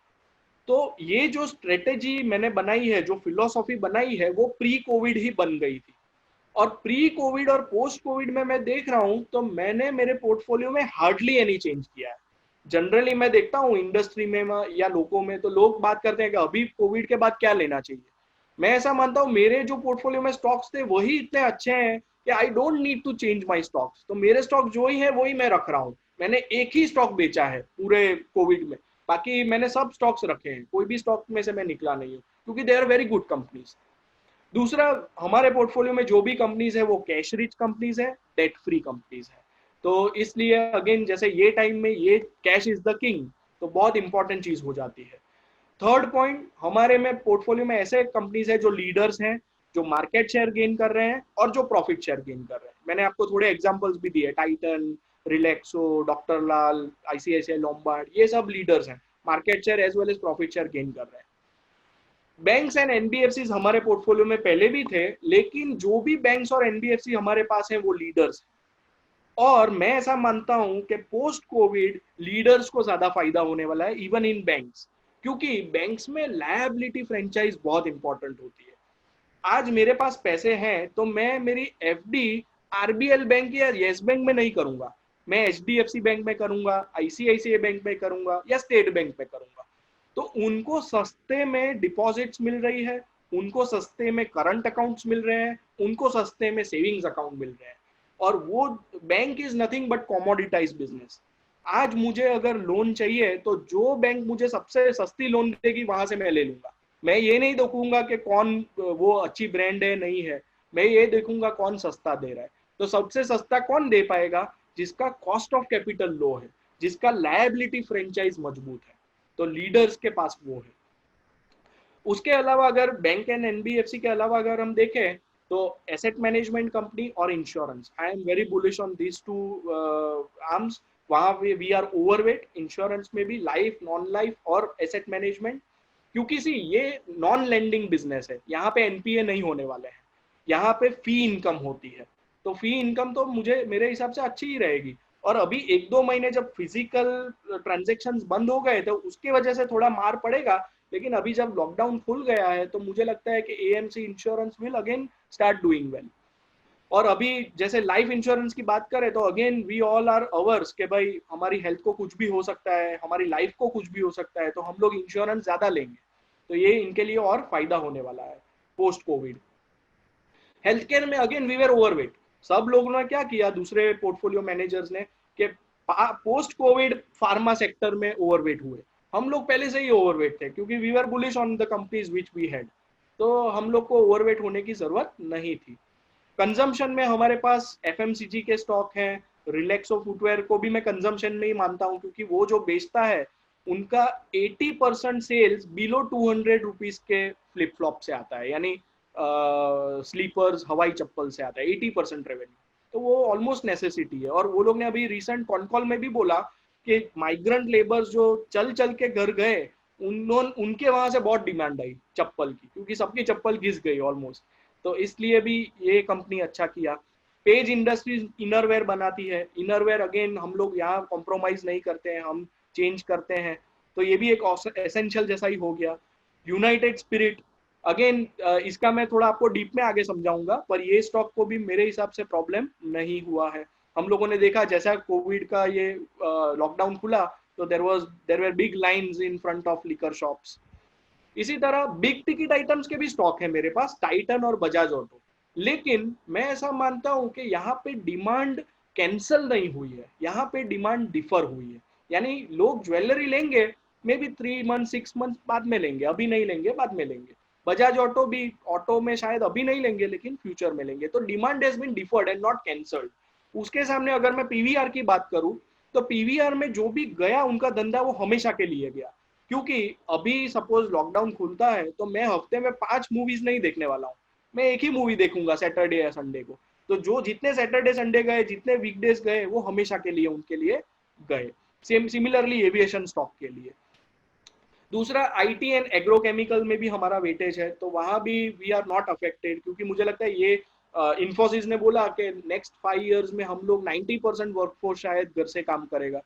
तो ये जो स्ट्रेटेजी मैंने बनाई है, जो फिलोसॉफी बनाई है, वो प्री कोविड ही बन गई थी। और प्री कोविड और पोस्ट कोविड में मैं देख रहा हूं तो मैंने मेरे पोर्टफोलियो में हार्डली एनी चेंज किया है। जनरली मैं देखता हूं इंडस्ट्री में या लोगों में, तो लोग बात करते हैं कि अभी कोविड के बाद क्या लेना चाहिए। मैं ऐसा मानता हूं मेरे जो पोर्टफोलियो में स्टॉक्स थे वही इतने अच्छे हैं कि I don't need to change my stocks. तो मेरे स्टॉक जो ही है वही मैं रख रहा हूँ। मैंने एक ही स्टॉक बेचा है पूरे कोविड में, बाकी मैंने सब स्टॉक्स रखे हैं, कोई भी स्टॉक में से मैं निकला नहीं हूँ, क्योंकि they are very good companies. दूसरा, हमारे पोर्टफोलियो में जो भी कंपनीज है वो कैश रिच कंपनीज है, डेट फ्री कंपनीज है। तो इसलिए अगेन जैसे ये टाइम में ये कैश इज द किंग, तो बहुत इंपॉर्टेंट चीज हो जाती है। थर्ड पॉइंट, हमारे में पोर्टफोलियो में ऐसे कंपनीज है जो लीडर्स हैं, जो मार्केट शेयर गेन कर रहे हैं और जो प्रॉफिट शेयर गेन कर रहे हैं। मैंने आपको थोड़े एग्जांपल्स भी दिए, Titan, Relaxo, doctor Lal, ICICI Lombard, ये सब लीडर्स हैं, market share as well as profit share gain कर रहे हैं। बैंक्स एंड एनबीएफसी हमारे पोर्टफोलियो में पहले भी थे, लेकिन जो भी बैंक्स और एनबीएफसी हमारे पास हैं वो लीडर्स हैं। और मैं ऐसा मानता हूं कि पोस्ट कोविड लीडर्स को ज्यादा फायदा होने वाला है, इवन इन बैंक्स, क्योंकि बैंक्स में लायबिलिटी फ्रेंचाइज बहुत इंपॉर्टेंट होती है। आज मेरे पास पैसे हैं तो मैं मेरी एफडी आरबीएल बैंक या येस बैंक में नहीं करूंगा, मैं एचडीएफसी बैंक में करूंगा, आईसीआईसीआई बैंक में करूंगा या स्टेट बैंक में करूंगा। तो उनको सस्ते में डिपॉजिट्स मिल रही है, उनको सस्ते में करंट अकाउंट्स मिल रहे हैं, उनको सस्ते में सेविंग्स अकाउंट मिल रहे हैं। और वो bank is nothing but commoditize business. आज मुझे अगर लोन चाहिए तो जो बैंक मुझे सबसे सस्ती लोन देगी वहां से मैं ले लूंगा। मैं ये नहीं देखूंगा कि कौन वो अच्छी ब्रांड है नहीं है, मैं ये देखूंगा कौन सस्ता दे रहा है। तो सबसे सस्ता कौन दे पाएगा? जिसका कॉस्ट ऑफ कैपिटल लो है, जिसका लायबिलिटी फ्रेंचाइज मजबूत है। तो लीडर्स के पास वो है। उसके अलावा अगर बैंक एंड एनबीएफसी के अलावा अगर हम देखें तो एसेट मैनेजमेंट कंपनी और insurance, I am very bullish on this two arms. वहां पे वी आर ओवरवेट इंश्योरेंस में भी, लाइफ, नॉन लाइफ और एसेट मैनेजमेंट। क्योंकि सी ये नॉन लेंडिंग बिजनेस है, यहाँ पे एनपीए नहीं होने वाले हैं, यहाँ पे फी इनकम होती है। तो फी इनकम तो मुझे मेरे हिसाब से अच्छी ही रहेगी। और अभी एक दो महीने जब फिजिकल ट्रांजेक्शन बंद हो गए तो उसकी वजह से थोड़ा मार पड़ेगा, लेकिन अभी जब लॉकडाउन खुल गया है तो मुझे लगता है कि AMC insurance will again start doing well. और अभी जैसे लाइफ इंश्योरेंस की बात करें तो again we all are ours के भाई हमारी हेल्थ को कुछ भी हो सकता है, हमारी लाइफ को कुछ भी हो सकता है, तो हम लोग इंश्योरेंस ज्यादा लेंगे। तो ये इनके लिए और फायदा होने वाला है पोस्ट कोविड। हेल्थ केयर में अगेन वी वर ओवरवेट। सब लोगों ने क्या किया, दूसरे पोर्टफोलियो मैनेजर्स ने, कि पोस्ट कोविड फार्मा सेक्टर में ओवरवेट हुए। हम लोग पहले से ही ओवरवेट थे क्योंकि we were bullish on the companies which we had. तो हम लोग को ओवरवेट होने की जरूरत नहीं थी। कंजम्पशन में हमारे पास एफएमसीजी के स्टॉक हैं, रिलैक्सो फुटवेयर को भी मैं कंजम्पशन में ही मानता हूँ, क्योंकि वो जो बेचता है उनका 80% सेल्स बिलो 200 रुपीज के फ्लिप फ्लॉप से आता है, यानी स्लीपर्स, हवाई चप्पल से आता है 80% रेवेन्यू। तो वो ऑलमोस्ट नेसेसिटी है। और वो लोग ने अभी रिसेंट कॉन कॉल में भी बोला कि माइग्रेंट लेबर्स जो चल चल के घर गए, उनके वहां से बहुत डिमांड आई चप्पल की, क्योंकि सबकी चप्पल घिस गई ऑलमोस्ट। तो इसलिए भी ये कंपनी अच्छा किया। पेज इंडस्ट्रीज इनरवेयर बनाती है, इनरवेयर अगेन हम लोग यहाँ कॉम्प्रोमाइज नहीं करते हैं, हम चेंज करते हैं। तो ये भी एक एसेंशियल जैसा ही हो गया। यूनाइटेड स्पिरिट, अगेन इसका मैं थोड़ा आपको डीप में आगे समझाऊंगा, पर ये स्टॉक को भी मेरे हिसाब से प्रॉब्लम नहीं हुआ है। हम लोगों ने देखा जैसा कोविड का ये लॉकडाउन खुला तो there were big lines in front of liquor shops. इसी तरह बिग टिकट आइटम्स के भी स्टॉक है मेरे पास, टाइटन और बजाज ऑटो। लेकिन मैं ऐसा मानता हूं कि यहाँ पे डिमांड कैंसल नहीं हुई है, यहाँ पे डिमांड डिफर हुई है। यानी लोग ज्वेलरी लेंगे, मे बी 3 मंथ 6 मंथ बाद में लेंगे, अभी नहीं लेंगे, बाद में लेंगे। बजाज ऑटो भी, ऑटो में शायद अभी नहीं लेंगे लेकिन फ्यूचर में लेंगे। तो demand has been deferred and not cancelled. उसके सामने अगर मैं पीवीआर की बात करूं तो पीवीआर में जो भी गया उनका धंधा वो हमेशा के लिए गया। क्योंकि अभी सपोज लॉकडाउन खुलता है तो मैं हफ्ते में 5 मूवीज नहीं देखने वाला हूँ, मैं एक ही मूवी देखूंगा सैटरडे या संडे को। तो जो जितने सैटरडे संडे गए, जितने वीकडेज गए, वो हमेशा के लिए उनके लिए गए। सेम सिमिलरली एविएशन स्टॉक के लिए। दूसरा, आईटी एंड एग्रोकेमिकल में भी हमारा वेटेज है, तो वहां भी वी आर नॉट अफेक्टेड, क्योंकि मुझे लगता है ये इन्फोसिस ने बोला कि नेक्स्ट 5 ईयर्स में हम लोग 90% वर्कफोर्स शायद घर से काम करेगा।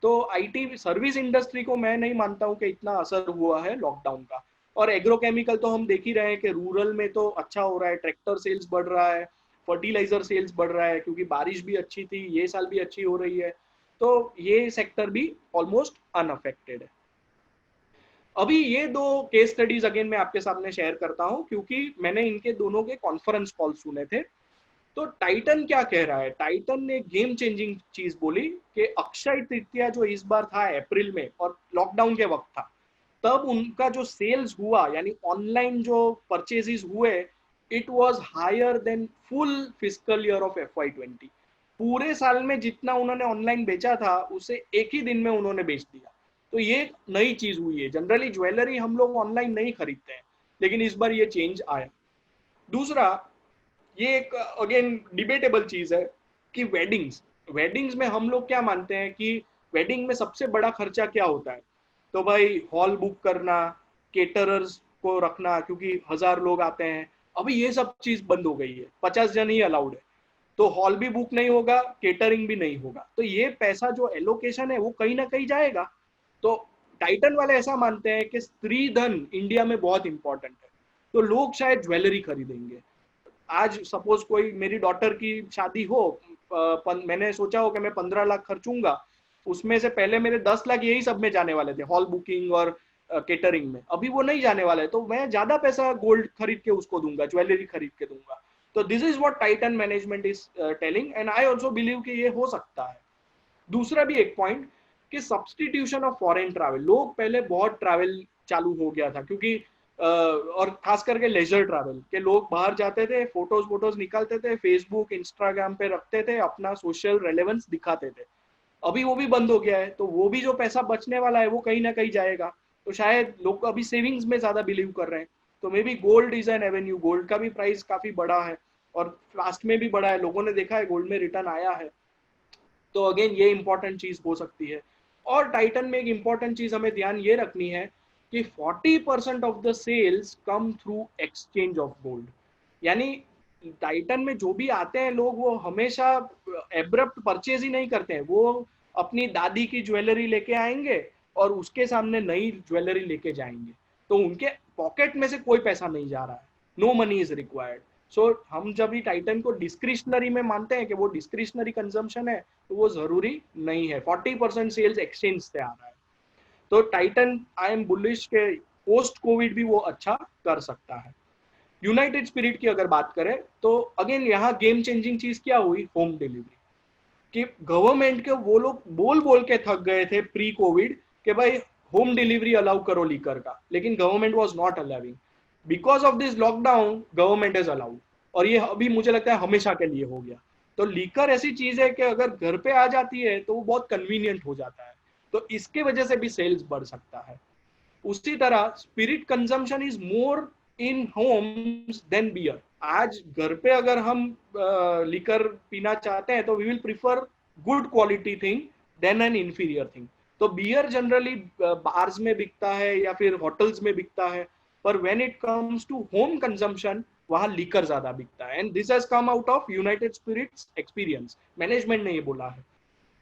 तो आईटी सर्विस इंडस्ट्री को मैं नहीं मानता हूँ कि इतना असर हुआ है लॉकडाउन का। और एग्रोकेमिकल तो हम देख ही रहे हैं कि रूरल में तो अच्छा हो रहा है, ट्रैक्टर सेल्स बढ़ रहा है, फर्टिलाइजर सेल्स बढ़ रहा है, क्योंकि बारिश भी अच्छी थी, ये साल भी अच्छी हो रही है। तो ये सेक्टर भी ऑलमोस्ट अनअफेक्टेड है। अभी ये दो केस स्टडीज अगेन मैं आपके सामने शेयर करता हूं, क्योंकि मैंने इनके दोनों के कॉन्फ्रेंस कॉल सुने थे। तो टाइटन क्या कह रहा है, टाइटन ने गेम चेंजिंग चीज बोली कि अक्षय तृतीया जो इस बार था अप्रैल में और लॉकडाउन के वक्त था, तब उनका जो सेल्स हुआ, यानी ऑनलाइन जो परचेजेस हुए, it was higher than full physical year of FY20। पूरे साल में जितना उन्होंने ऑनलाइन बेचा था उसे एक ही दिन में उन्होंने बेच दिया। तो ये नई चीज हुई है। जनरली ज्वेलरी हम लोग ऑनलाइन नहीं खरीदते हैं, लेकिन इस बार ये चेंज आया। दूसरा, ये एक अगेन डिबेटेबल चीज है कि वेडिंग्स वेडिंग्स में हम लोग क्या मानते हैं कि वेडिंग में सबसे बड़ा खर्चा क्या होता है। तो भाई हॉल बुक करना, केटरर्स को रखना, क्योंकि 1000 लोग आते हैं। अभी ये सब चीज बंद हो गई है, 50 जन ही अलाउड है। तो हॉल भी बुक नहीं होगा, केटरिंग भी नहीं होगा, तो ये पैसा जो एलोकेशन है वो कहीं ना कहीं जाएगा। तो टाइटन वाले ऐसा मानते हैं कि स्त्री धन इंडिया में बहुत इंपॉर्टेंट है, तो लोग शायद ज्वेलरी खरीदेंगे। आज सपोज कोई मेरी डॉटर की शादी हो, मैंने सोचा हो कि मैं 15 लाख खर्चूंगा, उसमें से पहले मेरे 10 लाख यही सब में जाने वाले थे, हॉल बुकिंग और केटरिंग में। अभी वो नहीं जाने वाला है, तो मैं ज्यादा पैसा गोल्ड खरीद के उसको दूंगा, ज्वेलरी खरीद के दूंगा। तो this is what Titan management is telling, and I also believe कि ये हो सकता है। दूसरा भी एक पॉइंट कि सब्सटीट्यूशन ऑफ फॉरेन ट्रैवल, लोग पहले बहुत ट्रैवल चालू हो गया था, क्योंकि और खास करके लेजर ट्रैवल के लोग बाहर जाते थे, फोटोज फोटोज निकालते थे, फेसबुक इंस्टाग्राम पे रखते थे, अपना सोशल रेलेवेंस दिखाते थे। अभी वो भी बंद हो गया है, तो वो भी जो पैसा बचने वाला है वो कहीं ना कहीं जाएगा। तो शायद लोग अभी सेविंग्स में ज्यादा बिलीव कर रहे हैं। तो may be gold is an Avenue, gold का भी प्राइस काफी बड़ा है और फास्ट में भी बढ़ा है, लोगों ने देखा है गोल्ड में रिटर्न आया है। तो अगेन ये इंपॉर्टेंट चीज हो सकती है। और टाइटन में एक इंपॉर्टेंट चीज हमें ध्यान ये रखनी है कि 40% of the sales come through exchange of gold. यानी टाइटन में जो भी आते हैं लोग, वो हमेशा एब्रप्ट परचेज ही नहीं करते हैं। वो अपनी दादी की ज्वेलरी लेके आएंगे और उसके सामने नई ज्वेलरी लेके जाएंगे, तो उनके पॉकेट में से कोई पैसा नहीं जा रहा है, नो मनी इज रिक्वायर्ड। सो हम जब भी टाइटन को डिस्क्रिशनरी में मानते हैं कि वो डिस्क्रिशनरी कंजम्पशन है, तो वो जरूरी नहीं है। 40% सेल्स एक्सचेंज से आ रहा है। तो टाइटन, आई एम बुलिश के पोस्ट कोविड भी वो अच्छा कर सकता है। यूनाइटेड स्पिरिट की अगर बात करें तो अगेन यहाँ गेम चेंजिंग चीज क्या हुई, होम डिलीवरी। कि गवर्नमेंट के वो लोग बोल बोल के थक गए थे प्री कोविड कि भाई होम डिलीवरी अलाउ करो लीकर का, लेकिन government was not allowing. Because of this lockdown government is allowed, और ये अभी मुझे लगता है हमेशा के लिए हो गया। तो लीकर ऐसी चीज है कि अगर घर पे आ जाती है तो वो बहुत कन्वीनियंट हो जाता है, तो इसके वजह से भी सेल्स बढ़ सकता है। उसी तरह spirit consumption is more in homes than beer. आज घर पे अगर हम लिकर पीना चाहते हैं तो we will prefer good quality thing than an inferior thing. तो बियर जनरली बार्स में बिकता है या फिर होटल्स में बिकता है, पर when it comes to home consumption वहां लिकर ज्यादा बिकता है। And this has come out of United Spirits experience, management ने ये बोला है।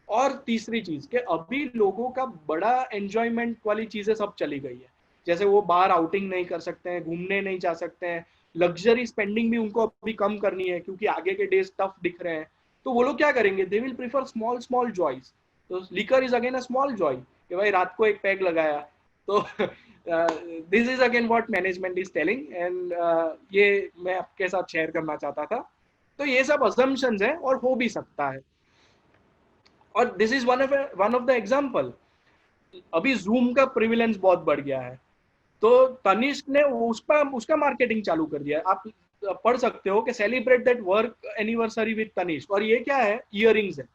और तीसरी चीज कि अभी लोगों का बड़ा एंजॉयमेंट वाली चीजें सब चली गई है। जैसे वो बाहर आउटिंग नहीं कर सकते हैं, घूमने नहीं जा सकते हैं, लग्जरी स्पेंडिंग भी उनको अभी कम करनी है क्योंकि आगे के डेज टफ दिख रहे हैं। तो वो लोग क्या करेंगे, they will prefer small small joys. तो liquor is again a small joy कि भाई रात को एक पैग लगाया। तो this is again what management is telling, and ये मैं आपके साथ शेयर करना चाहता था। तो ये सब असम्पशंस है और हो भी सकता है। और this is one of the example. अभी जूम का प्रिविलेंस बहुत बढ़ गया है, तो तनिष्क ने उसका उसका मार्केटिंग चालू कर दिया। आप पढ़ सकते हो कि celebrate that work anniversary with Tanishq, और ये क्या है, इयररिंग्स है।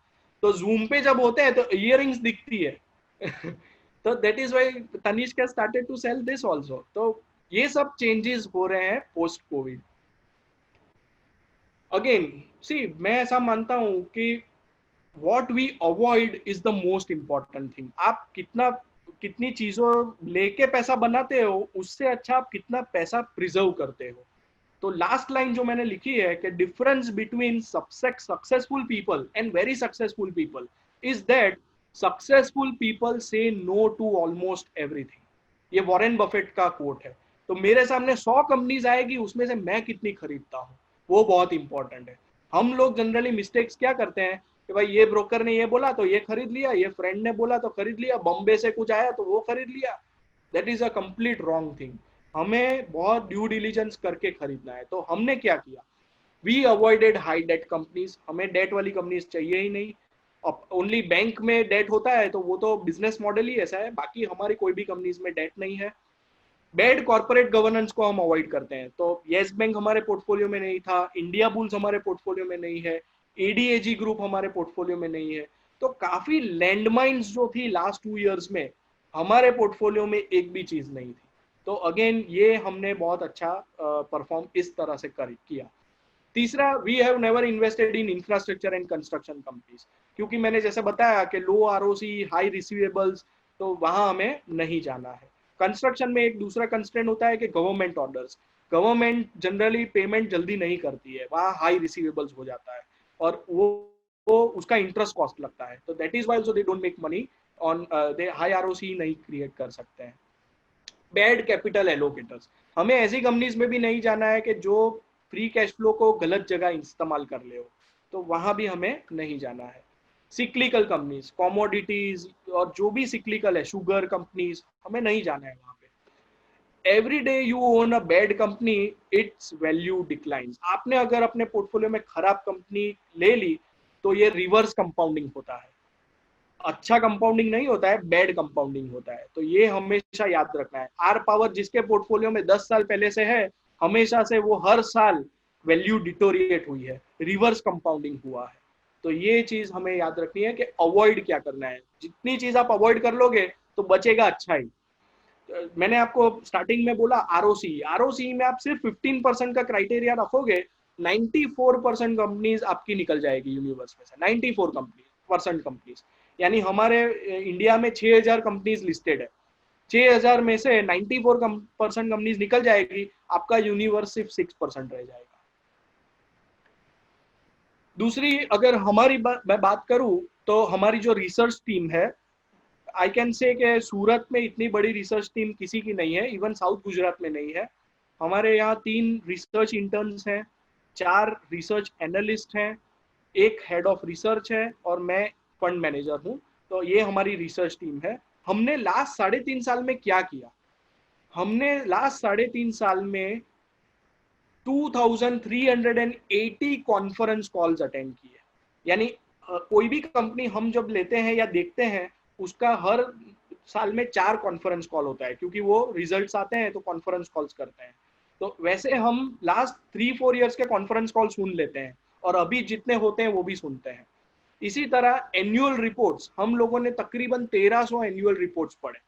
तो जूम पे जब होते हैं तो इयररिंग्स दिखती है। तो that is why Tanishq has started to sell this also. तो ये सब चेंजेस हो रहे हैं पोस्ट कोविड। अगेन सी, मैं ऐसा मानता हूं कि what we avoid is the most important thing। आप कितनी चीजों लेके पैसा बनाते हो, उससे अच्छा आप कितना पैसा प्रिजर्व करते हो। तो लास्ट लाइन जो मैंने लिखी है कि difference between successful people and very successful people is that successful people से नो टू ऑलमोस्ट एवरीथिंग। ये वॉरेन बफेट का कोट है। तो मेरे सामने 100 कंपनीज आएगी, उसमें से मैं कितनी खरीदता हूँ, वो बहुत इंपॉर्टेंट है। हम लोग जनरली मिस्टेक्स क्या करते हैं कि भाई ये ब्रोकर ने ये बोला तो ये खरीद लिया, ये फ्रेंड ने बोला तो खरीद लिया, बॉम्बे से कुछ आया तो वो खरीद लिया। That is a complete wrong thing. हमें बहुत ड्यू डिलीजेंस करके खरीदना है। तो हमने क्या किया, we avoided high debt companies. हमें डेट वाली कंपनीज चाहिए ही नहीं। अब ओनली बैंक में डेट होता है तो वो तो बिजनेस मॉडल ही ऐसा है, बाकी हमारी कोई भी कंपनीज में डेट नहीं है। बैड कॉर्पोरेट गवर्नेंस को हम अवॉइड करते हैं। तो येस बैंक हमारे पोर्टफोलियो में नहीं था, इंडिया बुल्स हमारे पोर्टफोलियो में नहीं है, एडीएजी ग्रुप हमारे पोर्टफोलियो में नहीं है। तो काफी लैंडमाइंस जो थी लास्ट 2 इयर्स में, हमारे पोर्टफोलियो में एक भी चीज नहीं थी। तो अगेन ये हमने बहुत अच्छा परफॉर्म इस तरह से किया। तीसरा, we have never invested in infrastructure and construction companies, क्योंकि मैंने जैसे बताया कि लो आरओसी, हाई रिसीवेबल्स, तो वहां हमें नहीं जाना है। कंस्ट्रक्शन में एक दूसरा कंस्ट्रेंट होता है कि government orders, government generally payment जल्दी नहीं करती है, वहाँ हाई रिसीवेबल्स हो जाता है और वो उसका इंटरेस्ट कॉस्ट लगता है। तो that is why also they don't make money on, they high ROC नहीं क्रिएट कर सकते हैं। बैड कैपिटल एलोकेटर्स, हमें ऐसी कंपनीज में भी नहीं जाना है कि जो फ्री कैश फ्लो को गलत जगह इस्तेमाल कर ले हो, तो वहां भी हमें नहीं जाना है। सिक्लिकल कंपनीज, कॉमोडिटीज और जो भी सिक्लिकल है, शुगर कंपनीज, हमें नहीं जाना है वहां पे। Every day you own a bad company, it's value declines. आपने अगर अपने पोर्टफोलियो में खराब कंपनी ले ली तो ये रिवर्स कंपाउंडिंग होता है, अच्छा कंपाउंडिंग नहीं होता है, बैड कंपाउंडिंग होता है। तो ये हमेशा याद रखना है। आर पावर जिसके पोर्टफोलियो में 10 साल पहले से है, हमेशा से वो हर साल वैल्यू डिटोरिएट हुई है, रिवर्स कंपाउंडिंग हुआ है। तो ये चीज हमें याद रखनी है कि अवॉइड क्या करना है। जितनी चीज आप अवॉइड कर लोगे तो बचेगा अच्छा ही। मैंने आपको स्टार्टिंग में बोला आरओसी, आरओसी में आप सिर्फ 15% का क्राइटेरिया रखोगे, 94% कंपनीज आपकी निकल जाएगी यूनिवर्स में से, 94% कंपनीज। यानी हमारे इंडिया में 6000 कंपनीज लिस्टेड है, 6000 में से 94% कंपनीज निकल जाएगी, आपका यूनिवर्स सिर्फ 6% रह जाएगा। दूसरी, अगर हमारी मैं बात करूं, तो हमारी जो रिसर्च टीम है, आई कैन से कि सूरत में इतनी बड़ी रिसर्च टीम किसी की नहीं है, इवन साउथ गुजरात में नहीं है। हमारे यहाँ 3 रिसर्च इंटर्न्स हैं, 4 रिसर्च एनालिस्ट हैं, एक हेड ऑफ रिसर्च है और मैं फंड मैनेजर हूँ। तो ये हमारी रिसर्च टीम है। हमने लास्ट 3.5 साल में क्या किया, हमने लास्ट 3.5 साल में 2380 कॉन्फ्रेंस कॉल्स अटेंड किए। यानी कोई भी कंपनी हम जब लेते हैं या देखते हैं, उसका हर साल में 4 कॉन्फ्रेंस कॉल होता है, क्योंकि वो रिजल्ट्स आते हैं तो कॉन्फ्रेंस कॉल्स करते हैं। तो वैसे हम लास्ट 3-4 ईयर्स के कॉन्फ्रेंस कॉल सुन लेते हैं और अभी जितने होते हैं वो भी सुनते हैं। इसी तरह एनुअल रिपोर्ट्स, हम लोगों ने तकरीबन 1300 एनुअल रिपोर्ट्स पढ़े।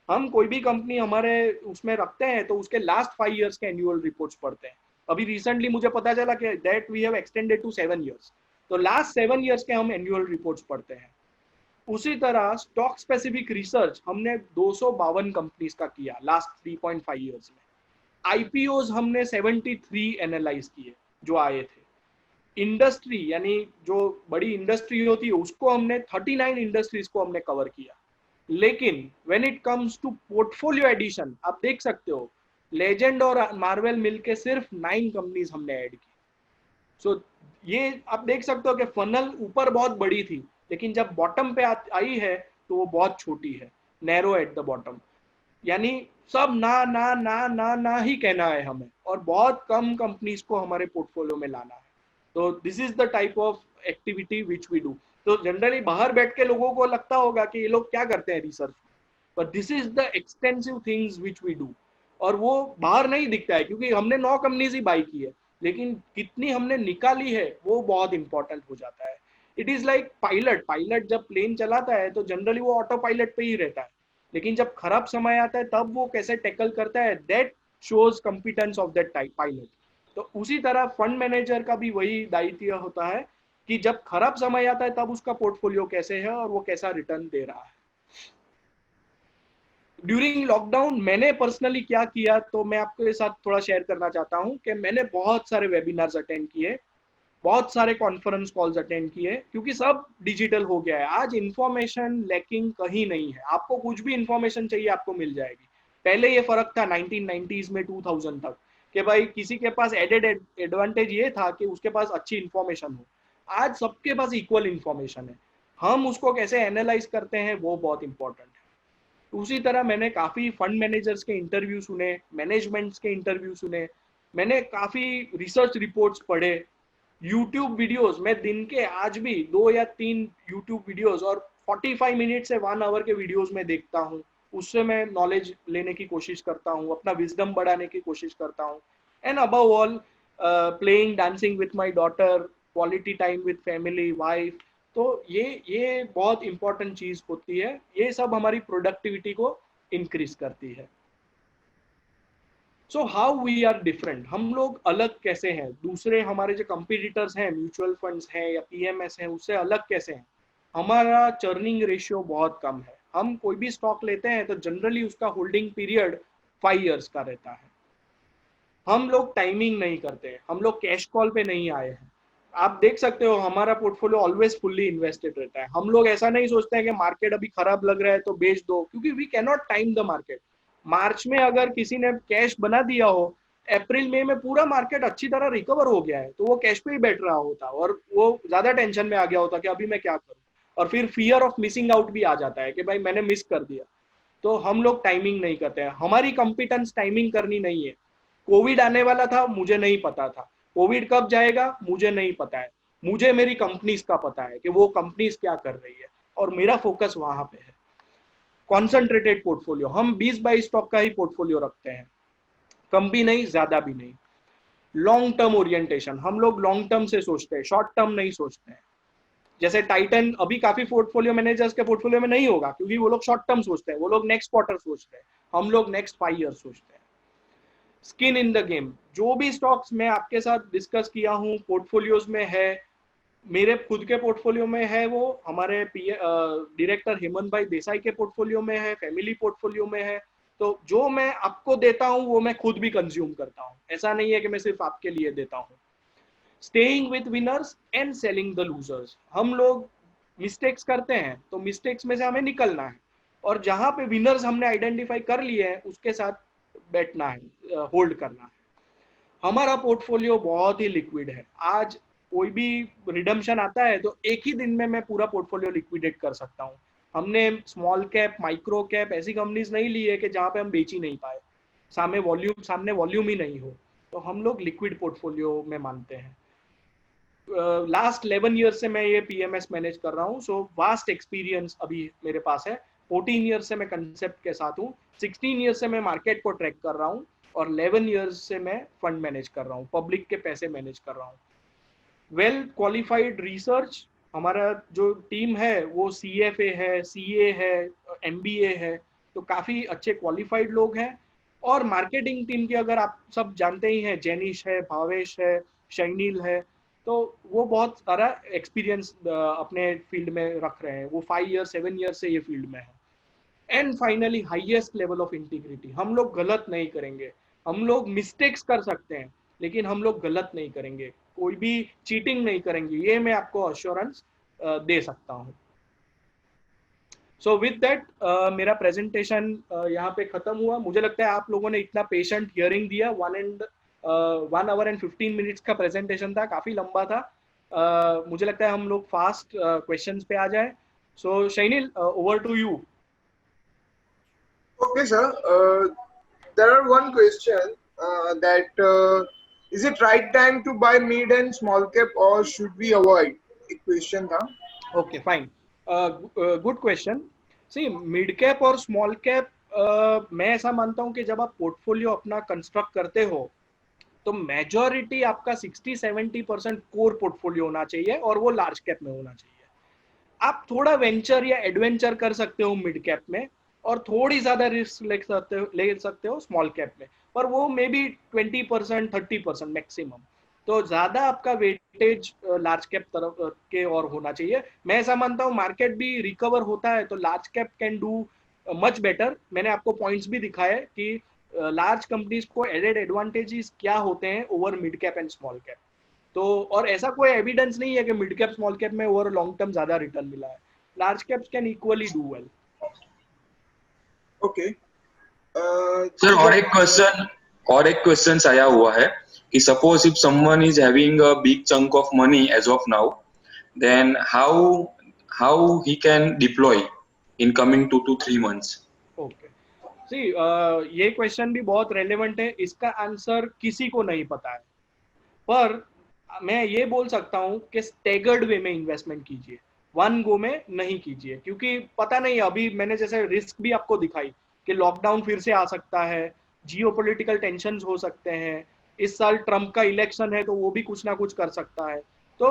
हम कोई भी कंपनी हमारे उसमें रखते हैं तो उसके लास्ट 5 ईयर्स के एनुअल रिपोर्ट्स पढ़ते हैं। अभी रिसेंटली मुझे पता चला कि that we have extended to 7 years, तो लास्ट 7 ईयर्स के हम एनुअल रिपोर्ट्स पढ़ते हैं। उसी तरह स्टॉक स्पेसिफिक रिसर्च हमने 252 कंपनीज का किया लास्ट 3.5 ईयर्स में। आईपीओ हमने 73 एनालाइज किए जो आए थे। इंडस्ट्री, यानी जो बड़ी इंडस्ट्री होती है उसको हमने 39 इंडस्ट्रीज को हमने कवर किया। लेकिन when it comes to portfolio addition, आप देख सकते हो लेजेंड और मार्वेल मिलके सिर्फ 9 कंपनीज हमने ऐड की। सो ये आप देख सकते हो कि फनल ऊपर बहुत बड़ी थी, लेकिन जब बॉटम पे आई है तो वो बहुत छोटी है, नैरो एट द बॉटम। यानी सब ना ना ना ना ना ही कहना है हमें, और बहुत कम कंपनीज को हमारे पोर्टफोलियो में लाना है। तो this is the type of activity which we do. तो जनरली बाहर बैठ के लोगों को लगता होगा कि ये लोग क्या करते हैं research, but this is the extensive things which we do. और वो बाहर नहीं दिखता है क्योंकि हमने 9 कंपनीज ही बाई की है, लेकिन कितनी हमने निकाली है वो बहुत इंपॉर्टेंट हो जाता है। It is like pilot, pilot जब प्लेन चलाता है तो जनरली वो ऑटो पायलट पे ही रहता है, लेकिन जब खराब समय आता है तब वो कैसे टैकल करता है, that shows competence of that type pilot. तो उसी तरह फंड मैनेजर का भी वही दायित्व होता है कि जब खराब समय आता है तब उसका पोर्टफोलियो कैसे है और वो कैसा रिटर्न दे रहा है। ड्यूरिंग लॉकडाउन मैंने पर्सनली क्या किया, तो मैं आपके साथ थोड़ा शेयर करना चाहता हूँ कि मैंने बहुत सारे वेबिनार्स अटेंड किए, बहुत सारे कॉन्फ्रेंस कॉल्स अटेंड किए, क्योंकि सब डिजिटल हो गया है। आज इंफॉर्मेशन लैकिंग कहीं नहीं है, आपको कुछ भी इंफॉर्मेशन चाहिए आपको मिल जाएगी। पहले ये फर्क था 1990s में 2000 तक कि भाई किसी के पास एडेड एडवांटेज ये था कि उसके पास अच्छी इंफॉर्मेशन हो। आज सबके पास इक्वल इंफॉर्मेशन है, हम उसको कैसे एनालाइज करते हैं वो बहुत इंपॉर्टेंट है। उसी तरह मैंने काफी फंड मैनेजर्स के इंटरव्यू सुने, मैनेजमेंट्स के इंटरव्यू सुने, मैंने काफी रिसर्च रिपोर्ट्स पढ़े, यूट्यूब वीडियोस, मैं दिन के आज भी 2 या 3 यूट्यूब वीडियोस और 45 मिनट से 1 आवर के वीडियोस में देखता हूँ। उससे मैं नॉलेज लेने की कोशिश करता हूँ, अपना विजडम बढ़ाने की कोशिश करता हूँ। And above all playing dancing with my daughter, quality time with family, wife. तो ये बहुत इंपॉर्टेंट चीज होती है, ये सब हमारी प्रोडक्टिविटी को इंक्रीज करती है। So how we are different, हम लोग अलग कैसे हैं दूसरे हमारे जो कंपटीटर्स हैं, म्यूचुअल फंड्स हैं या पीएमएस हैं, उससे अलग कैसे हैं? हमारा चर्निंग रेशियो बहुत कम है। हम कोई भी स्टॉक लेते हैं तो जनरली उसका होल्डिंग पीरियड 5 years का रहता है। हम लोग टाइमिंग नहीं करते, हम लोग कैश कॉल पे नहीं आए हैं। आप देख सकते हो हमारा पोर्टफोलियो ऑलवेज फुल्ली इन्वेस्टेड रहता है। हम लोग ऐसा नहीं सोचते हैं कि मार्केट अभी खराब लग रहा है तो बेच दो, क्योंकि we can not time the market. मार्च में अगर किसी ने कैश बना दिया हो, अप्रैल मई में पूरा मार्केट अच्छी तरह रिकवर हो गया है, तो वो कैश पे ही बैठ रहा होता और वो ज्यादा टेंशन में आ गया होता कि अभी मैं क्या करूं, और फिर फियर ऑफ मिसिंग आउट भी आ जाता है कि भाई मैंने मिस कर दिया। तो हम लोग टाइमिंग नहीं करते हैं, हमारी कंपिटेंस टाइमिंग करनी नहीं है। कोविड आने वाला था, मुझे नहीं पता था। कोविड कब जाएगा मुझे नहीं पता है। मुझे मेरी कंपनीज का पता है कि वो कंपनीज क्या कर रही है, और मेरा फोकस वहां पे है। कॉन्सेंट्रेटेड पोर्टफोलियो, हम 20-22 स्टॉक का ही पोर्टफोलियो रखते हैं, कम भी नहीं ज्यादा भी नहीं। लॉन्ग टर्म ओरिएंटेशन, हम लोग लॉन्ग टर्म से सोचते हैं, शॉर्ट टर्म नहीं सोचते हैं। जैसे टाइटन अभी काफी पोर्टफोलियो मैनेजर्स के पोर्टफोलियो में नहीं होगा, क्योंकि वो लोग शॉर्ट टर्म सोचते हैं, वो लोग नेक्स्ट क्वार्टर सोचते हैं। हम लोग नेक्स्ट 5 years सोचते हैं। स्किन इन द गेम, जो भी स्टॉक्स मैं आपके साथ डिस्कस किया हूँ पोर्टफोलियोज में है, मेरे खुद के पोर्टफोलियो में है, वो हमारे डायरेक्टर हेमंत भाई देसाई के पोर्टफोलियो में है, फैमिली पोर्टफोलियो में है। तो जो मैं आपको देता हूँ वो मैं खुद भी कंज्यूम करता हूँ, ऐसा नहीं है कि मैं सिर्फ आपके लिए देता हूँ। Staying with winners and selling the losers, हम लोग मिस्टेक्स करते हैं तो मिस्टेक्स में से हमें निकलना है, और जहां पे विनर्स हमने आइडेंटिफाई कर लिए हैं उसके साथ बैठना है, होल्ड करना है। हमारा पोर्टफोलियो बहुत ही लिक्विड है। आज कोई भी रिडम्पशन आता है तो एक ही दिन में मैं पूरा पोर्टफोलियो लिक्विडेट कर सकता हूँ। हमने स्मॉल कैप, माइक्रो कैप ऐसी कंपनीज नहीं ली है कि जहां पे हम बेच ही नहीं पाए, सामने वॉल्यूम ही नहीं हो। तो हम लोग लिक्विड पोर्टफोलियो में मानते हैं। लास्ट 11 years से मैं ये पीएमएस मैनेज कर रहा हूँ, सो वास्ट एक्सपीरियंस अभी मेरे पास है। 14 years से मैं कंसेप्ट के साथ हूँ, 16 years से मैं मार्केट को ट्रैक कर रहा हूँ, और 11 years से मैं फंड मैनेज कर रहा हूँ, पब्लिक के पैसे मैनेज कर रहा हूँ। वेल क्वालिफाइड रिसर्च, हमारा जो टीम है वो सीएफए है, सीए है, एमबीए है, तो काफ़ी अच्छे क्वालिफाइड लोग हैं। और मार्केटिंग टीम की अगर आप सब जानते ही हैं, जेनिश है, भावेश है, शैनिल है, तो वो बहुत सारा एक्सपीरियंस अपने फील्ड में रख रहे हैं, वो 5 years 7 years से ये फील्ड में है। And finally highest level of integrity, हम लोग गलत नहीं करेंगे। हम लोग मिस्टेक्स कर सकते हैं लेकिन हम लोग गलत नहीं करेंगे, कोई भी चीटिंग नहीं करेंगे, ये मैं आपको अश्योरेंस दे सकता हूँ। सो विद दैट मेरा प्रेजेंटेशन यहाँ पे खत्म हुआ। मुझे लगता है आप लोगों ने इतना पेशेंट हियरिंग दिया। 1 hour and 15 minutes का प्रेजेंटेशन था, काफी लंबा था। मुझे लगता है हम लोग फास्ट क्वेश्चंस पे आ जाए। So Shanil, over to you. Okay, sir. There are one question that is it right time to buy mid and small cap or should we avoid? एक question था. Okay fine, good question. See, mid cap और small cap, मैं ऐसा मानता हूँ कि जब आप पोर्टफोलियो अपना कंस्ट्रक्ट करते हो तो मेजॉरिटी आपका 60-70% कोर पोर्टफोलियो होना चाहिए, और वो लार्ज कैप में होना चाहिए। आप थोड़ा वेंचर या एडवेंचर कर सकते हो मिड कैप में, और थोड़ी ज्यादा रिस्क ले सकते हो स्मॉल कैप में, पर वो मे बी 20% 30% मैक्सिमम। तो ज्यादा आपका वेटेज लार्ज कैप तरफ के और होना चाहिए। मैं ऐसा मानता हूँ मार्केट भी रिकवर होता है तो large cap can do much better. मैंने आपको पॉइंट्स भी दिखाए कि लार्ज कंपनीज को एडेड एडवांटेजेस क्या होते हैं over mid cap and small cap. तो और ऐसा कोई एविडेंस नहीं है कि मिड कैप स्मॉल कैप में ओवर लॉन्ग टर्म ज्यादा रिटर्न मिला है। Large caps can equally do well. Okay. Sir और एक क्वेश्चन आया हुआ है कि suppose if someone is having a big chunk of money as of now, then how he can deploy in coming 2 to 3 months. Okay, see, ये question भी बहुत relevant है, इसका आंसर किसी को नहीं पता है। पर मैं ये बोल सकता हूँ कि स्टेगर्ड वे में इन्वेस्टमेंट कीजिए, वन गो में नहीं कीजिए, क्योंकि पता नहीं, अभी मैंने जैसे रिस्क भी आपको दिखाई कि लॉकडाउन फिर से आ सकता है, जियोपॉलिटिकल टेंशंस हो सकते हैं, इस साल ट्रम्प का इलेक्शन है तो वो भी कुछ ना कुछ कर सकता है। तो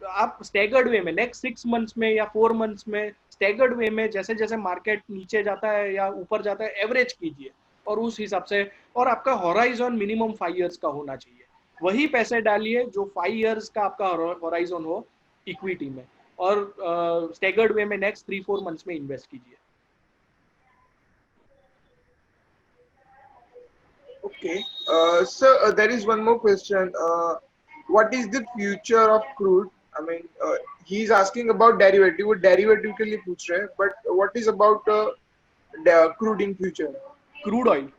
आप स्टैगर्ड वे में नेक्स्ट 6 मंथ्स में या 4 मंथ्स में स्टैगर्ड वे में जैसे जैसे मार्केट नीचे जाता है या ऊपर जाता है एवरेज कीजिए, और उस हिसाब से, और आपका हॉराइजन मिनिमम 5 इयर्स का होना चाहिए। वही पैसे डालिए जो 5 इयर्स का आपका हॉराइजन हो इक्विटी में, और स्टैगर्ड वे में नेक्स्ट 3-4 मंथ्स में इन्वेस्ट कीजिए। Okay. So there is one more question. What is the future of crude? I mean, he's asking about derivative. वो derivative के लिए पूछ रहे हैं. But what is about the crude in future? Crude oil,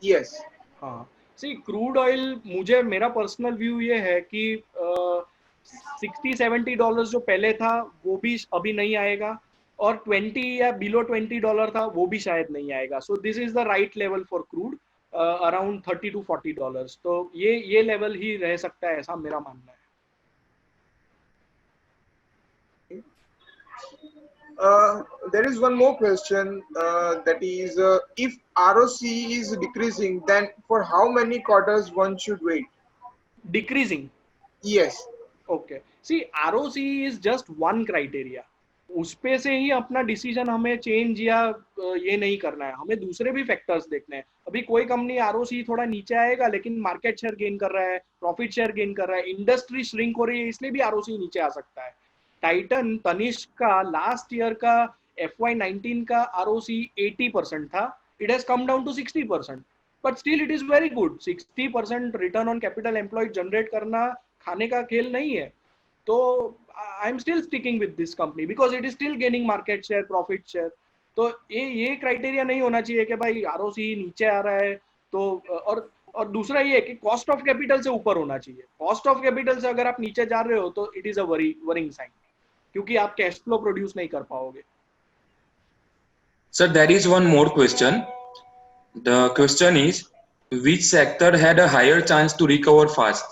Yes. हाँ, सी crude oil, मुझे मेरा personal view ये है कि $60-70 जो पहले था वो भी अभी नहीं आएगा, और 20 या बिलो $20 था वो भी शायद नहीं आएगा। सो this is the right level for crude, around $30 to $40। तो ये लेवल ही रह सकता है, ऐसा मेरा मानना है। There is one more question. That is, if ROC is decreasing, then for how many quarters one should wait? Decreasing, Yes. Okay, see ROC is just one criteria, उस पे से ही अपना डिसीजन हमें चेंज या ये नहीं करना है, हमें दूसरे भी फैक्टर्स देखने हैं। अभी कोई कंपनी आरओसी थोड़ा नीचे आएगा लेकिन मार्केट शेयर गेन कर रहा है, प्रॉफिट शेयर गेन कर रहा है, इंडस्ट्री श्रिंक हो रही है, इसलिए भी आरओसी नीचे आ सकता है। टाइटन तनिष्क का लास्ट ईयर का FY19 का आरओसी 80% था, it has come down to 60%, but still it is very good. 60% return on capital employed generate करना खाने का खेल नहीं है। तो I am still sticking with this company because it is still gaining market share, profit share. तो ये criteria नहीं होना चाहिए कि भाई आरओसी नीचे आ रहा है तो, और दूसरा ये है कि कॉस्ट ऑफ कैपिटल से ऊपर होना चाहिए। कॉस्ट ऑफ कैपिटल से अगर आप नीचे जा रहे हो तो it is a worrying sign, क्योंकि आप कैश फ्लो प्रोड्यूस नहीं कर पाओगे। Sir, there is one more question. The question is, which sector had a higher chance to recover fast?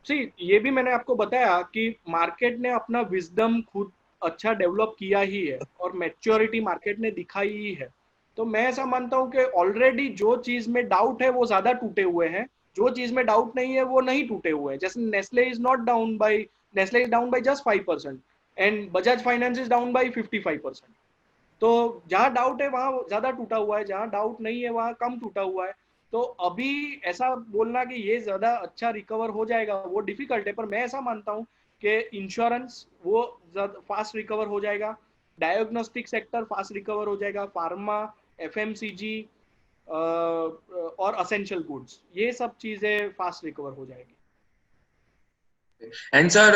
सी ये भी मैंने आपको बताया कि मार्केट ने अपना विजडम खुद अच्छा डेवलप किया ही है, और मैच्योरिटी मार्केट ने दिखाई ही है। तो मैं ऐसा मानता हूँ कि ऑलरेडी जो चीज में डाउट है वो ज्यादा टूटे हुए हैं, जो चीज में डाउट नहीं है वो नहीं टूटे हुए हैं। जैसे Nestle is down by just 5%, and Bajaj finance is down by 55%। तो जहाँ डाउट है वहां ज्यादा टूटा हुआ है, जहाँ डाउट नहीं है वहां कम टूटा हुआ है। तो अभी ऐसा बोलना कि ये ज्यादा अच्छा रिकवर हो जाएगा वो डिफिकल्ट है, पर मैं ऐसा मानता हूँ कि इंश्योरेंस वो फास्ट रिकवर हो जाएगा, डायग्नोस्टिक सेक्टर फास्ट रिकवर हो जाएगा, फार्मा, FMCG और असेंशियल गुड्स, ये सब चीजें फास्ट रिकवर हो जाएगी। And sir,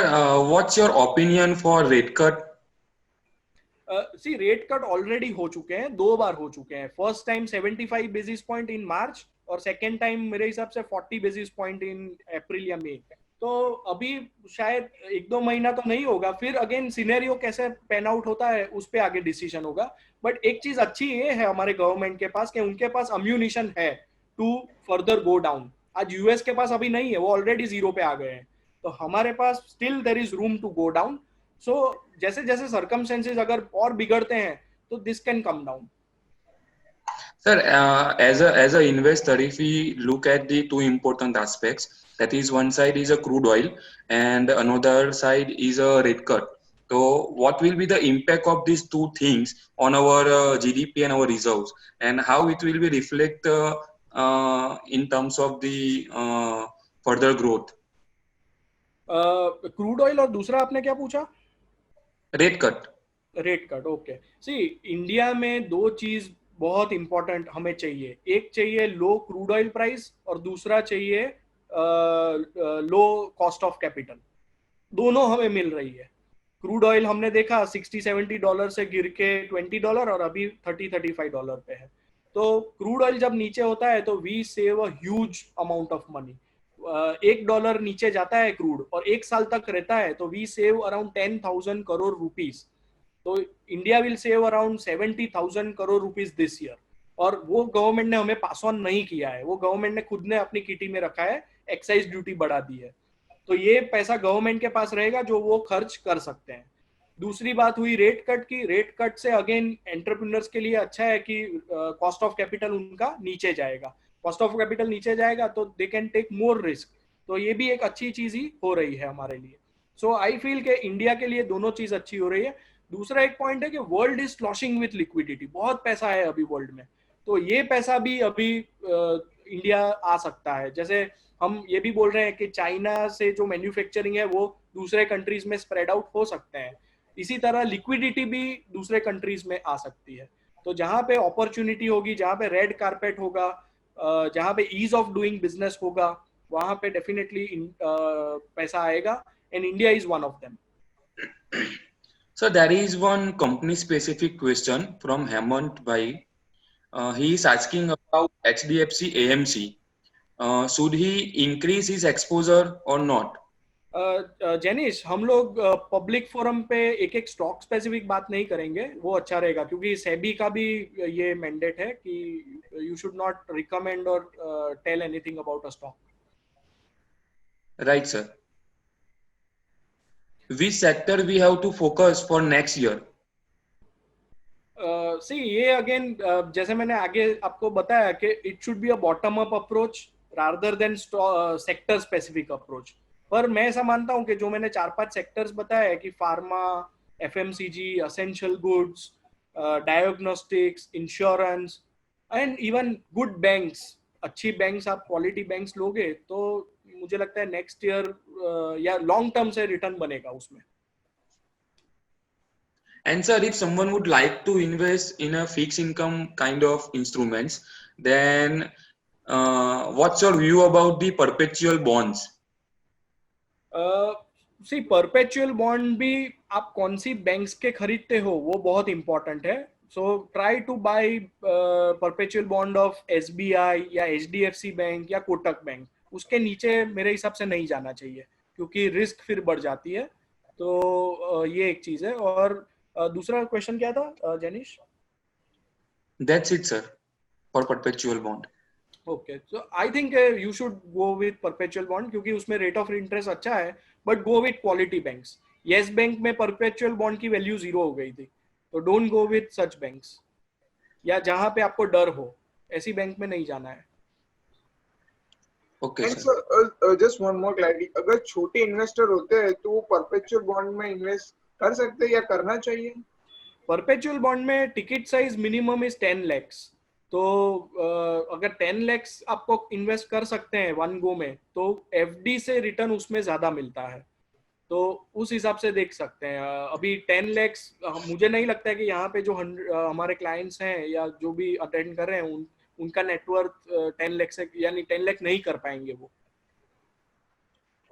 what's your opinion for rate cut? See rate cut already हो चुके हैं, 2 बार हो चुके हैं। First time 75 basis point in March, और सेकेंड टाइम मेरे हिसाब से 40 बेसिस पॉइंट इन अप्रैल या मई। तो अभी शायद 1-2 महीना तो नहीं होगा, फिर अगेन सिनेरियो कैसे पैन आउट होता है उस पर आगे डिसीजन होगा। बट एक चीज अच्छी ये है हमारे गवर्नमेंट के पास कि उनके पास अम्यूनिशन है टू फर्दर गो डाउन। आज यूएस के पास अभी नहीं है, वो ऑलरेडी 0 पे आ गए हैं, तो हमारे पास still there is room to go down. So जैसे जैसे सर्कमस्टेंसेस अगर और बिगड़ते हैं तो this can come down. Sir, as a investor, if we look at the two important aspects, that is one side is a crude oil and another side is a rate cut. So, what will be the impact of these two things on our GDP and our reserves, and how it will be reflect in terms of the further growth? Crude oil, और दूसरा आपने क्या पूछा? Rate cut. Rate cut, okay. See India में 2 चीज बहुत important हमें चाहिए, एक चाहिए लो क्रूड ऑयल प्राइस और दूसरा चाहिए लो कॉस्ट ऑफ कैपिटल। दोनों हमें मिल रही है। क्रूड ऑयल हमने देखा $60-70 से गिर के $20 और अभी $30-35 पे है। तो क्रूड ऑयल जब नीचे होता है तो we save a huge amount of money. $1 नीचे जाता है क्रूड और 1 साल तक रहता है तो we save around 10,000 crore rupees. तो India will save around 70,000 crore rupees this year, और वो गवर्नमेंट ने हमें पास ऑन नहीं किया है, वो गवर्नमेंट ने खुद ने अपनी किटी में रखा है, एक्साइज ड्यूटी बढ़ा दी है। तो ये पैसा गवर्नमेंट के पास रहेगा जो वो खर्च कर सकते हैं। दूसरी बात हुई रेट कट की। रेट कट से अगेन एंटरप्रेन्योर्स के लिए अच्छा है कि कॉस्ट ऑफ कैपिटल उनका नीचे जाएगा। कॉस्ट ऑफ कैपिटल नीचे जाएगा तो they can take more risk. तो ये भी एक अच्छी चीज ही हो रही है हमारे लिए। सो आई फील कि इंडिया के लिए दोनों चीज अच्छी हो रही है। दूसरा एक पॉइंट है कि वर्ल्ड इज स्लॉशिंग विथ लिक्विडिटी, बहुत पैसा है अभी वर्ल्ड में। तो ये पैसा भी अभी इंडिया आ सकता है। जैसे हम ये भी बोल रहे हैं कि चाइना से जो मैन्युफैक्चरिंग है वो दूसरे कंट्रीज में स्प्रेड आउट हो सकते हैं। इसी तरह लिक्विडिटी भी दूसरे कंट्रीज में आ सकती है। तो जहां पे अपॉर्चुनिटी होगी, जहां पे रेड कारपेट होगा, जहां पे ईज ऑफ डूइंग बिजनेस होगा, वहां पे डेफिनेटली पैसा आएगा and India is one of them. So there is one company specific question from Hemant Bhai. He is asking about HDFC AMC. Should he increase his exposure or not? Jenish, हम लोग public forum पे एक एक stock specific बात नहीं करेंगे, वो अच्छा रहेगा क्योंकि सेबी का भी ये मैंडेट है कि यू शुड नॉट रिकमेंड और tell anything about a stock. Right, sir. Which sector we have to focus for next year? सी ये अगेन जैसे मैंने आगे आपको बताया कि it should be a bottom up approach rather than sector specific approach. पर मैं ऐसा मानता हूँ कि जो मैंने 4-5 सेक्टर्स बताया है कि pharma, FMCG, essential goods, diagnostics, insurance and even good banks, अच्छी बैंक्स, आप क्वालिटी बैंक्स लोगे तो मुझे लगता है नेक्स्ट ईयर या लॉन्ग टर्म से रिटर्न बनेगा उसमें। And sir, if someone would like to invest in a fixed income kind of instruments, then what's your view about the perpetual bonds? See perpetual bond भी आप कौन सी banks के खरीदते हो वो बहुत इंपॉर्टेंट है। So try to buy perpetual bond of SBI या एचडीएफसी बैंक या कोटक बैंक। उसके नीचे मेरे हिसाब से नहीं जाना चाहिए क्योंकि रिस्क फिर बढ़ जाती है। तो ये एक चीज है। और दूसरा क्वेश्चन क्या था Jenish? That's it, sir, for perpetual bond. Okay, so I think you should go with perpetual bond क्योंकि उसमें रेट ऑफ इंटरेस्ट अच्छा है। But go with quality banks. Yes bank में परपेचुअल बॉन्ड की वैल्यू 0 हो गई थी, तो don't go with such banks. या जहां पे आपको डर हो, ऐसी बैंक में नहीं जाना है। Okay, and sir. Sir just one more clarity, अगर छोटे इन्वेस्टर होते हैं तो वो परपेचुअल बॉन्ड में इन्वेस्ट कर सकते हैं या करना चाहिए? परपेचुअल बॉन्ड में ticket size minimum is 10 lakhs. तो अगर 10 लैक्स आपको इन्वेस्ट कर सकते हैं वन गो में तो एफडी से रिटर्न उसमें ज्यादा मिलता है। तो उस हिसाब से देख सकते हैं। अभी 10 लैक्स मुझे नहीं लगता है कि यहाँ पे जो हमारे क्लाइंट्स हैं या जो भी अटेंड कर रहे हैं उनका नेटवर्थ 10 लैक्स से, यानी 10 लैख नहीं कर पाएंगे वो।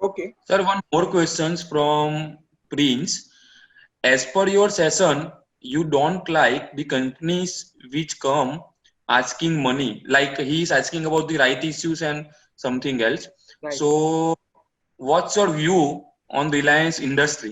Okay. Sir, one more questions from Prince. As per your session, you don't like the companies which come asking money. Like he is asking about the right issues and something else. Right. So, what's your view on Reliance industry?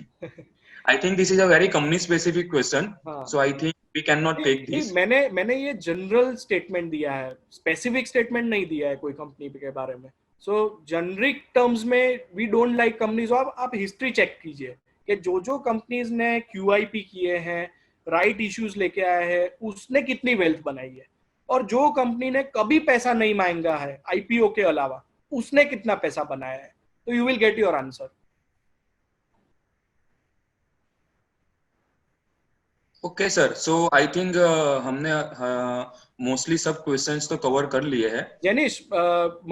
I think this is a very company specific question. हाँ, So I think we cannot take नहीं, this. मैंने ये general statement दिया है, specific statement नहीं दिया है कोई कंपनी के बारे में। सो जनरिक टर्म्स में वी डोंट लाइक कंपनीज। आप हिस्ट्री चेक कीजिए कि जो कंपनीज ने क्यूआईपी किए हैं, राइट इश्यूज लेके आए हैं, उसने कितनी वेल्थ बनाई है। और जो कंपनी ने कभी पैसा नहीं मांगा है आईपीओ के अलावा, उसने कितना पैसा बनाया है। तो you will get your answer. Okay sir, so I think हमने मोस्टली सब क्वेश्चंस तो कवर कर लिए हैं. જેનીશ,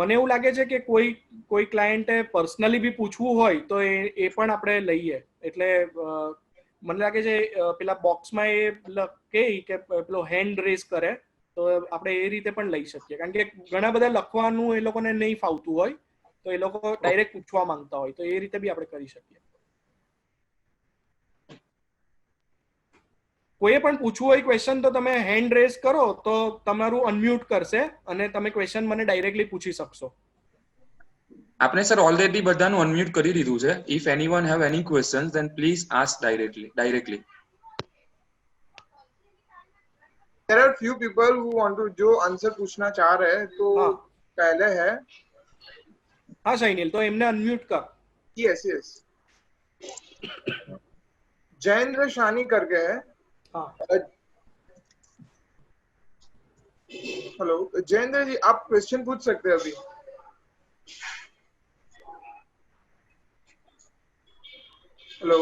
મને એવું લાગે છે કે કોઈ ક્લાયન્ટે પર્સનલી બી પૂછવું હોય તો એ પણ આપણે લઈએ। એટલે મને લાગે છે પેલા બોક્સમાં એ કહે કે પેલો હેન્ડ રેઝ કરે તો આપણે એ રીતે પણ લઈ શકીએ, કારણ કે ઘણા બધા લખવાનું એ લોકોને નહીં ફાવતું હોય તો એ લોકો ડાયરેક્ટ પૂછવા માંગતા હોય, તો એ રીતે બી આપણે કરી શકીએ। કોઈએ પણ પૂછવું હોય ક્વેશ્ચન તો તમે હેન્ડ રેઝ કરો તો તમારું અનમ્યુટ કરશે અને તમે ક્વેશ્ચન મને ડાયરેક્ટલી પૂછી શકશો। આપણે સર ઓલરેડી બધાનું અનમ્યુટ કરી દીધું છે. If anyone have any questions then please ask directly. There are few people who want to जो आंसर पूछना चाह रहे हैं, तो हाँ पहले है हाँ शाइनिल, तो एमने अनम्यूट कर। yes yes जयेंद्र शानी करके है। हाँ हेलो जयेंद्र जी, आप क्वेश्चन पूछ सकते हैं अभी। हेलो।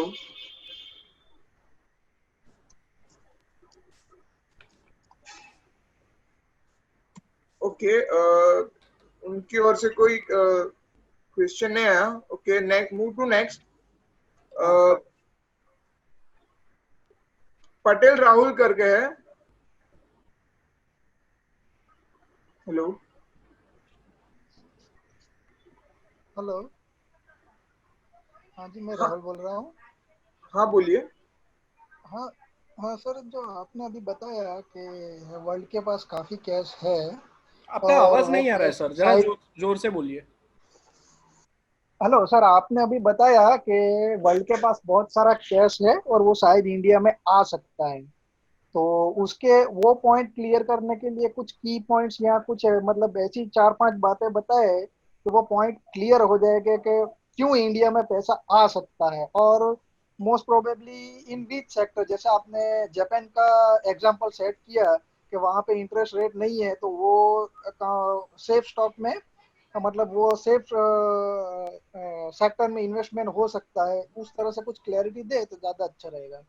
ओके, उनकी ओर से कोई क्वेश्चन नहीं आया। Okay, next, move to next. Patel Rahul करके है। हेलो। हेलो। हाँ जी, मैं हाँ राहुल बोल रहा हूँ। हाँ, बोलिए। हाँ हाँ सर, जो आपने अभी बताया कि वर्ल्ड के पास काफ़ी कैश है आपका और आवाज वो नहीं आ रहा है कैश सर, जरा साइड। जोर से बोलिए। हेलो सर, आपने अभी बताया कि वर्ल्ड के पास बहुत सारा कैश है और वो शायद इंडिया में आ सकता है। तो उसके वो पॉइंट क्लियर करने के लिए कुछ की पॉइंट्स या कुछ मतलब ऐसी चार पांच बातें बताए कि वो पॉइंट क्लियर हो जाएगा कि क्यों इंडिया में पैसा आ सकता है, और most probably in which sector. जैसे आपने जापान का एग्जांपल सेट किया कि वहाँ पे इंटरेस्ट रेट नहीं है, तो वो सेफ स्टॉक में, मतलब वो सेफ सेक्टर में इन्वेस्टमेंट हो सकता है। उस तरह से कुछ क्लैरिटी दे तो ज़्यादा अच्छा रहेगा।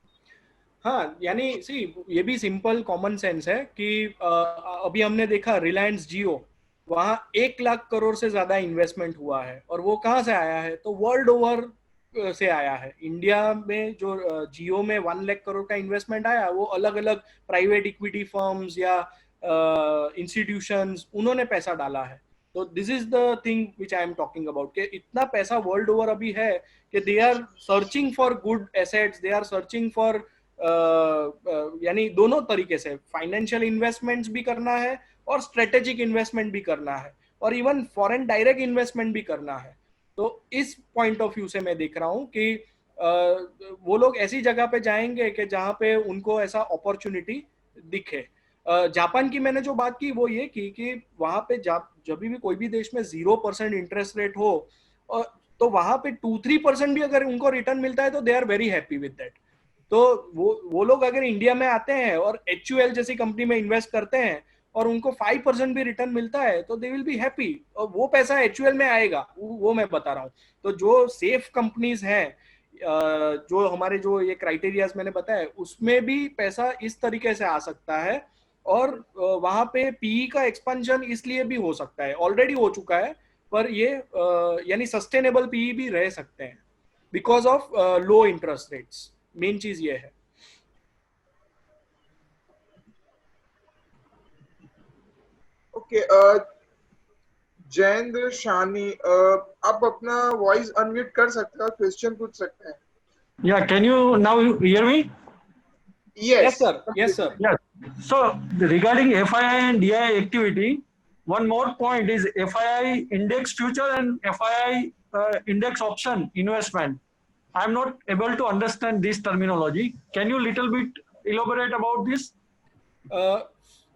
हाँ यानी सी, ये भी सिंपल कॉमन सेंस है कि अभी हमने देखा रिलायंस जियो, वहाँ 1 लाख करोड़ से ज्यादा इन्वेस्टमेंट हुआ है, और वो कहाँ से आया है? तो वर्ल्ड ओवर से आया है। इंडिया में जो जियो में 1 लाख करोड़ का इन्वेस्टमेंट आया, वो अलग अलग प्राइवेट इक्विटी फर्म्स या इंस्टीट्यूशंस, उन्होंने पैसा डाला है। तो this is the thing which I am talking about, कि इतना पैसा वर्ल्ड ओवर अभी है कि they are searching for good assets, they are searching for यानी दोनों तरीके से फाइनेंशियल इन्वेस्टमेंट्स भी करना है और स्ट्रेटेजिक इन्वेस्टमेंट भी करना है, और इवन फॉरेन डायरेक्ट इन्वेस्टमेंट भी करना है। तो इस पॉइंट ऑफ व्यू से मैं देख रहा हूँ कि वो लोग ऐसी जगह पे जाएंगे कि जहाँ पे उनको ऐसा अपॉर्चुनिटी दिखे। जापान की मैंने जो बात की वो ये की कि वहां पे जब भी कोई भी देश में 0% इंटरेस्ट रेट हो, तो वहां पे 2-3% भी अगर उनको रिटर्न मिलता है तो they are very happy with that. तो वो लोग अगर इंडिया में आते हैं और HUL जैसी कंपनी में इन्वेस्ट करते हैं और उनको 5% भी रिटर्न मिलता है, तो दे विल बी हैप्पी, और वो पैसा HUL में आएगा, वो मैं बता रहा हूँ। तो जो सेफ कंपनीज हैं, जो हमारे जो ये क्राइटेरियाज मैंने बताया, उसमें भी पैसा इस तरीके से आ सकता है। और वहां पे PE का एक्सपेंशन इसलिए भी हो सकता है, ऑलरेडी हो चुका है, पर ये यानी सस्टेनेबल PE भी रह सकते हैं because of low interest rates. Main चीज ये है। ओके, जयेंद्र शानी, आप अपना वॉइस अनम्यूट कर सकते हैं और क्वेश्चन पूछ सकते हैं। Yeah, can you now hear me? Yes yes, sir, yes sir. Yes. So regarding FII and DI activity, one more point is FII index future and FII index option investment. I am not able to understand this terminology. Can you little bit elaborate about this?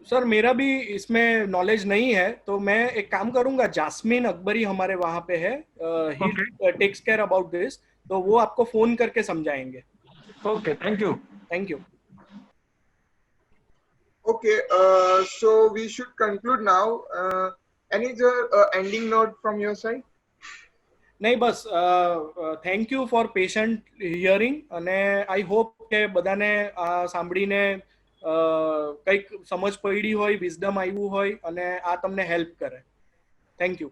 Sir मेरा भी इसमें knowledge नहीं है, तो मैं एक काम करूंगा, जास्मिन अकबरी हमारे वहां पे है, he Okay. Takes care about this, तो वो आपको फोन करके समझाएंगे। Okay. Thank you. Thank you. Okay, so we should conclude now. Any other ending note from your side? નહીં, બસ thank you for patient hearing, અને આઈ હોપ કે બધાને આ સાંભળીને કંઈક સમજ પડી હોય, વિઝડમ આવ્યું હોય, અને આ તમને હેલ્પ કરે. Thank you.